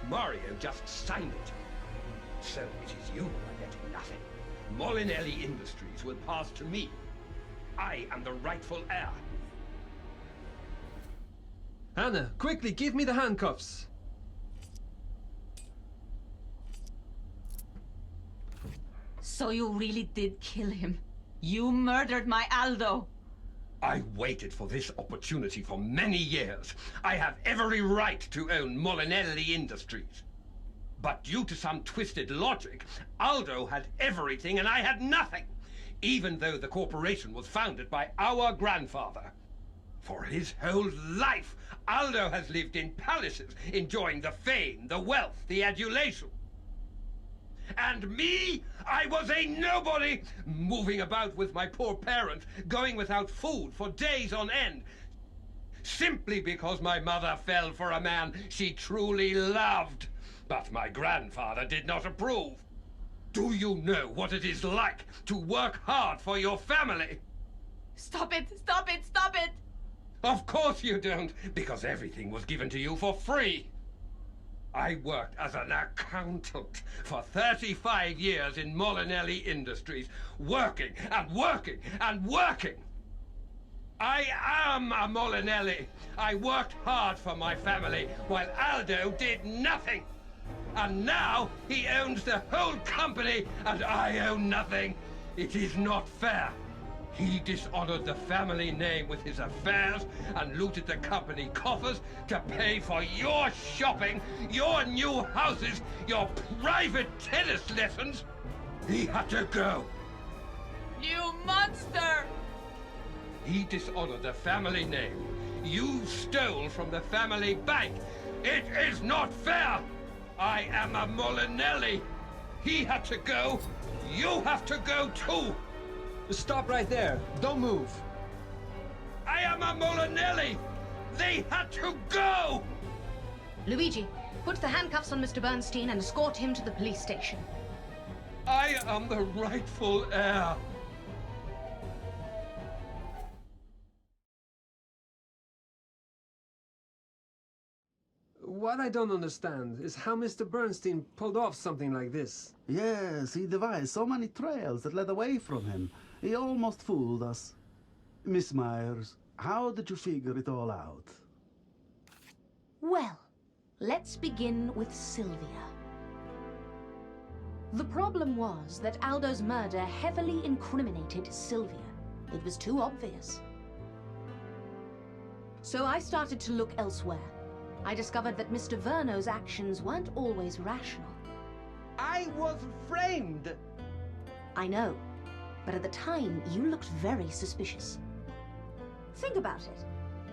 Mario just signed it. So it is you who are getting nothing. Molinelli Industries will pass to me. I am the rightful heir.
Anna, quickly, give me the handcuffs!
So you really did kill him? You murdered my Aldo!
I waited for this opportunity for many years. I have every right to own Molinelli Industries. But due to some twisted logic, Aldo had everything and I had nothing, even though the corporation was founded by our grandfather. For his whole life, Aldo has lived in palaces, enjoying the fame, the wealth, the adulation. And me? I was a nobody, moving about with my poor parents, going without food for days on end, simply because my mother fell for a man she truly loved. But my grandfather did not approve. Do you know what it is like to work hard for your family?
Stop it! Stop it! Stop it!
Of course you don't, because everything was given to you for free. I worked as an accountant for 35 years in Molinelli Industries, working and working and working. I am a Molinelli. I worked hard for my family while Aldo did nothing. And now he owns the whole company and I own nothing. It is not fair. He dishonored the family name with his affairs and looted the company coffers to pay for your shopping, your new houses, your private tennis lessons. He had to go.
You monster!
He dishonored the family name. You stole from the family bank. It is not fair. I am a Molinelli. He had to go. You have to go too.
Stop right there. Don't move.
I am a Molinelli. They had to go.
Luigi, put the handcuffs on Mr. Bernstein and escort him to the police station.
I am the rightful heir.
What I don't understand is how Mr. Bernstein pulled off something like this.
Yes, he devised so many trails that led away from him. He almost fooled us. Miss Myers, how did you figure it all out?
Well, let's begin with Sylvia. The problem was that Aldo's murder heavily incriminated Sylvia. It was too obvious. So I started to look elsewhere. I discovered that Mr. Verno's actions weren't always rational.
I was framed.
I know, but at the time, you looked very suspicious. Think about it.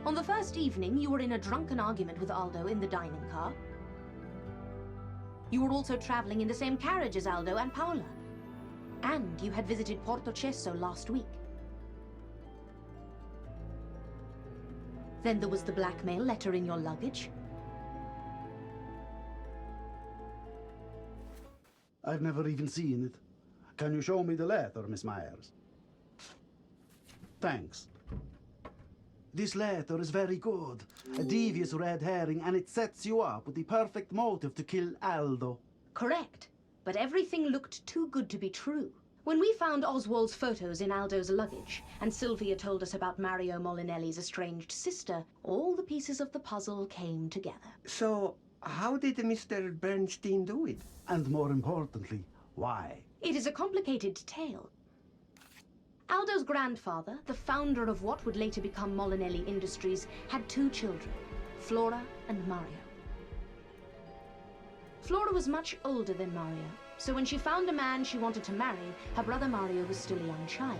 On the first evening, you were in a drunken argument with Aldo in the dining car. You were also traveling in the same carriage as Aldo and Paola. And you had visited Portocesso last week. Then there was the blackmail letter in your luggage.
I've never even seen it. Can you show me the letter, Miss Myers? Thanks. This letter is very good. A devious red herring, and it sets you up with the perfect motive to kill Aldo.
Correct. But everything looked too good to be true. When we found Oswald's photos in Aldo's luggage, and Sylvia told us about Mario Molinelli's estranged sister, all the pieces of the puzzle came together.
So, how did Mr. Bernstein do it?
And more importantly, why?
It is a complicated tale. Aldo's grandfather, the founder of what would later become Molinelli Industries, had 2 children, Flora and Mario. Flora was much older than Mario, so when she found a man she wanted to marry, her brother Mario was still a young child.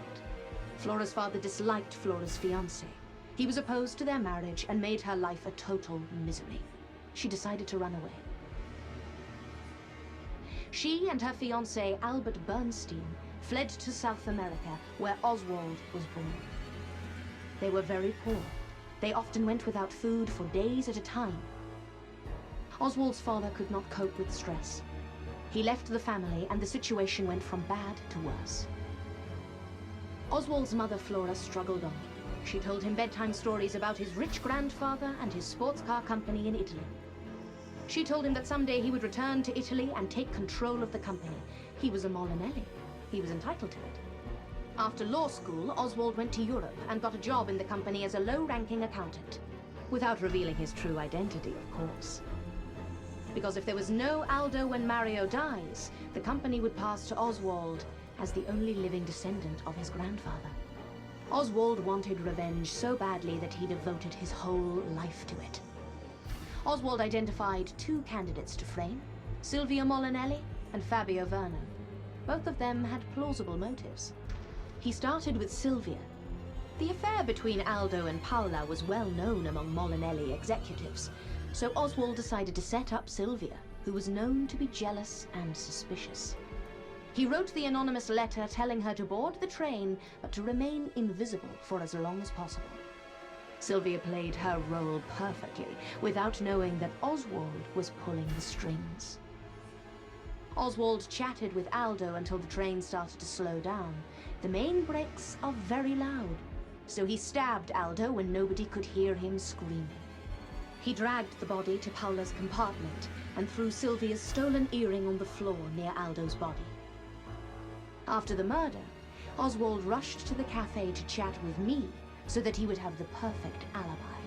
Flora's father disliked Flora's fiancé. He was opposed to their marriage and made her life a total misery. She decided to run away. She and her fiancé, Albert Bernstein, fled to South America, where Oswald was born. They were very poor. They often went without food for days at a time. Oswald's father could not cope with stress. He left the family, and the situation went from bad to worse. Oswald's mother, Flora, struggled on. She told him bedtime stories about his rich grandfather and his sports car company in Italy. She told him that someday he would return to Italy and take control of the company. He was a Molinelli. He was entitled to it. After law school, Oswald went to Europe and got a job in the company as a low-ranking accountant, without revealing his true identity, of course. Because if there was no Aldo when Mario dies, the company would pass to Oswald as the only living descendant of his grandfather. Oswald wanted revenge so badly that he devoted his whole life to it. Oswald identified 2 candidates to frame, Silvia Molinelli and Fabio Verno. Both of them had plausible motives. He started with Silvia. The affair between Aldo and Paola was well known among Molinelli executives, so Oswald decided to set up Silvia, who was known to be jealous and suspicious. He wrote the anonymous letter telling her to board the train, but to remain invisible for as long as possible. Sylvia played her role perfectly, without knowing that Oswald was pulling the strings. Oswald chatted with Aldo until the train started to slow down. The main brakes are very loud, so he stabbed Aldo when nobody could hear him screaming. He dragged the body to Paola's compartment and threw Sylvia's stolen earring on the floor near Aldo's body. After the murder, Oswald rushed to the cafe to chat with me so that he would have the perfect alibi.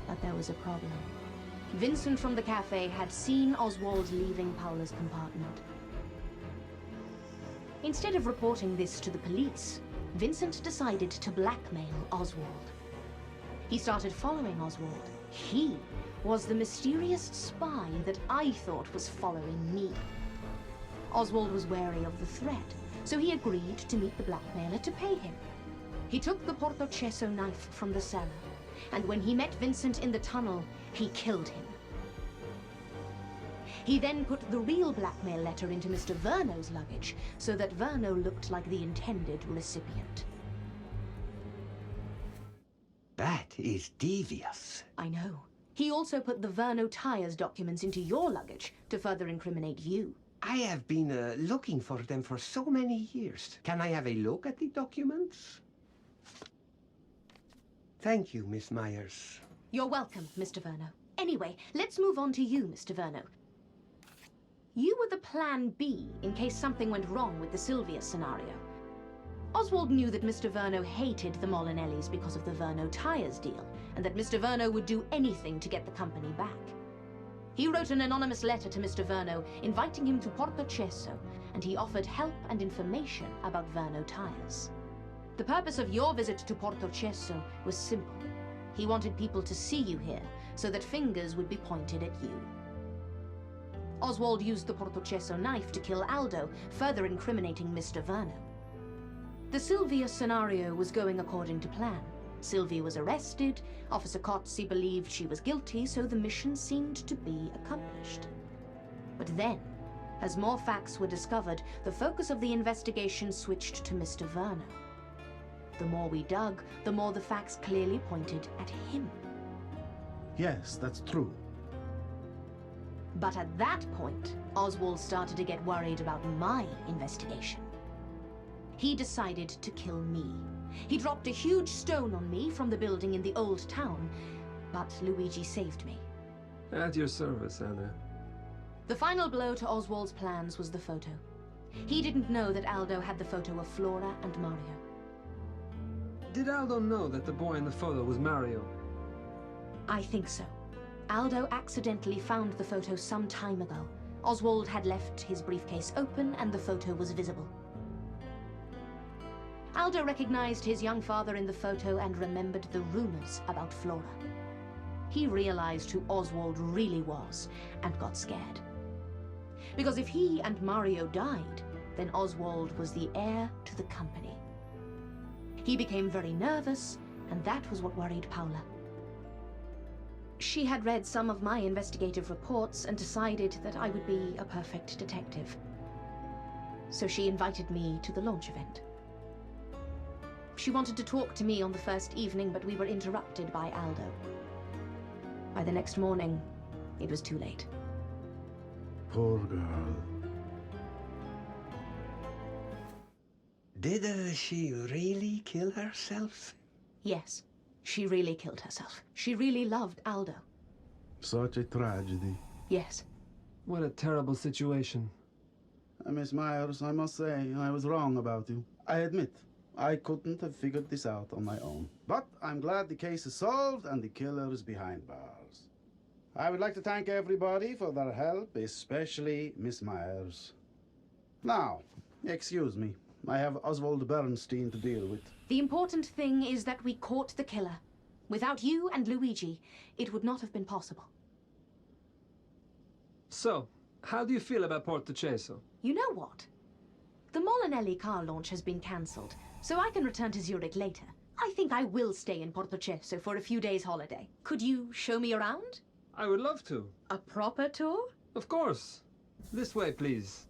But there was a problem. Vincent from the cafe had seen Oswald leaving Paola's compartment. Instead of reporting this to the police, Vincent decided to blackmail Oswald. He started following Oswald. He was the mysterious spy that I thought was following me. Oswald was wary of the threat, so he agreed to meet the blackmailer to pay him. He took the Portocesso knife from the cellar, and when he met Vincent in the tunnel, he killed him. He then put the real blackmail letter into Mr. Verno's luggage, so that Verno looked like the intended recipient.
That is devious.
I know. He also put the Verno tires documents into your luggage to further incriminate you.
I have been looking for them for so many years. Can I have a look at the documents? Thank you, Miss Myers.
You're welcome, Mr. Verno. Anyway, let's move on to you, Mr. Verno. You were the plan B in case something went wrong with the Sylvia scenario. Oswald knew that Mr. Verno hated the Molinellis because of the Verno tires deal, and that Mr. Verno would do anything to get the company back. He wrote an anonymous letter to Mr. Verno inviting him to Portocesso, and he offered help and information about Verno tires. The purpose of your visit to Portocesso was simple. He wanted people to see you here, so that fingers would be pointed at you. Oswald used the Portocesso knife to kill Aldo, further incriminating Mr. Verno. The Sylvia scenario was going according to plan. Sylvia was arrested, Officer Cozzi believed she was guilty, so the mission seemed to be accomplished. But then, as more facts were discovered, the focus of the investigation switched to Mr. Verno. The more we dug, the more the facts clearly pointed at him.
Yes, that's true.
But at that point, Oswald started to get worried about my investigation. He decided to kill me. He dropped a huge stone on me from the building in the old town, but Luigi saved me.
At your service, Anna.
The final blow to Oswald's plans was the photo. He didn't know that Aldo had the photo of Flora and Mario.
Did Aldo know that the boy in the photo was Mario?
I think so. Aldo accidentally found the photo some time ago. Oswald had left his briefcase open and the photo was visible. Aldo recognized his young father in the photo and remembered the rumors about Flora. He realized who Oswald really was and got scared. Because if he and Mario died, then Oswald was the heir to the company. He became very nervous, and that was what worried Paula. She had read some of my investigative reports and decided that I would be a perfect detective. So she invited me to the launch event. She wanted to talk to me on the first evening, but we were interrupted by Aldo. By the next morning, it was too late.
Poor girl.
Did she really kill herself?
Yes, she really killed herself. She really loved Aldo.
Such a tragedy.
Yes.
What a terrible situation.
Miss Myers, I must say, I was wrong about you. I admit, I couldn't have figured this out on my own. But I'm glad the case is solved and the killer is behind bars. I would like to thank everybody for their help, especially Miss Myers. Now, excuse me. I have Oswald Bernstein to deal with.
The important thing is that we caught the killer. Without you and Luigi, it would not have been possible.
So, how do you feel about Portocesso?
You know what? The Molinelli car launch has been cancelled, so I can return to Zurich later. I think I will stay in Portocesso for a few days' holiday. Could you show me around?
I would love to.
A proper tour?
Of course. This way, please.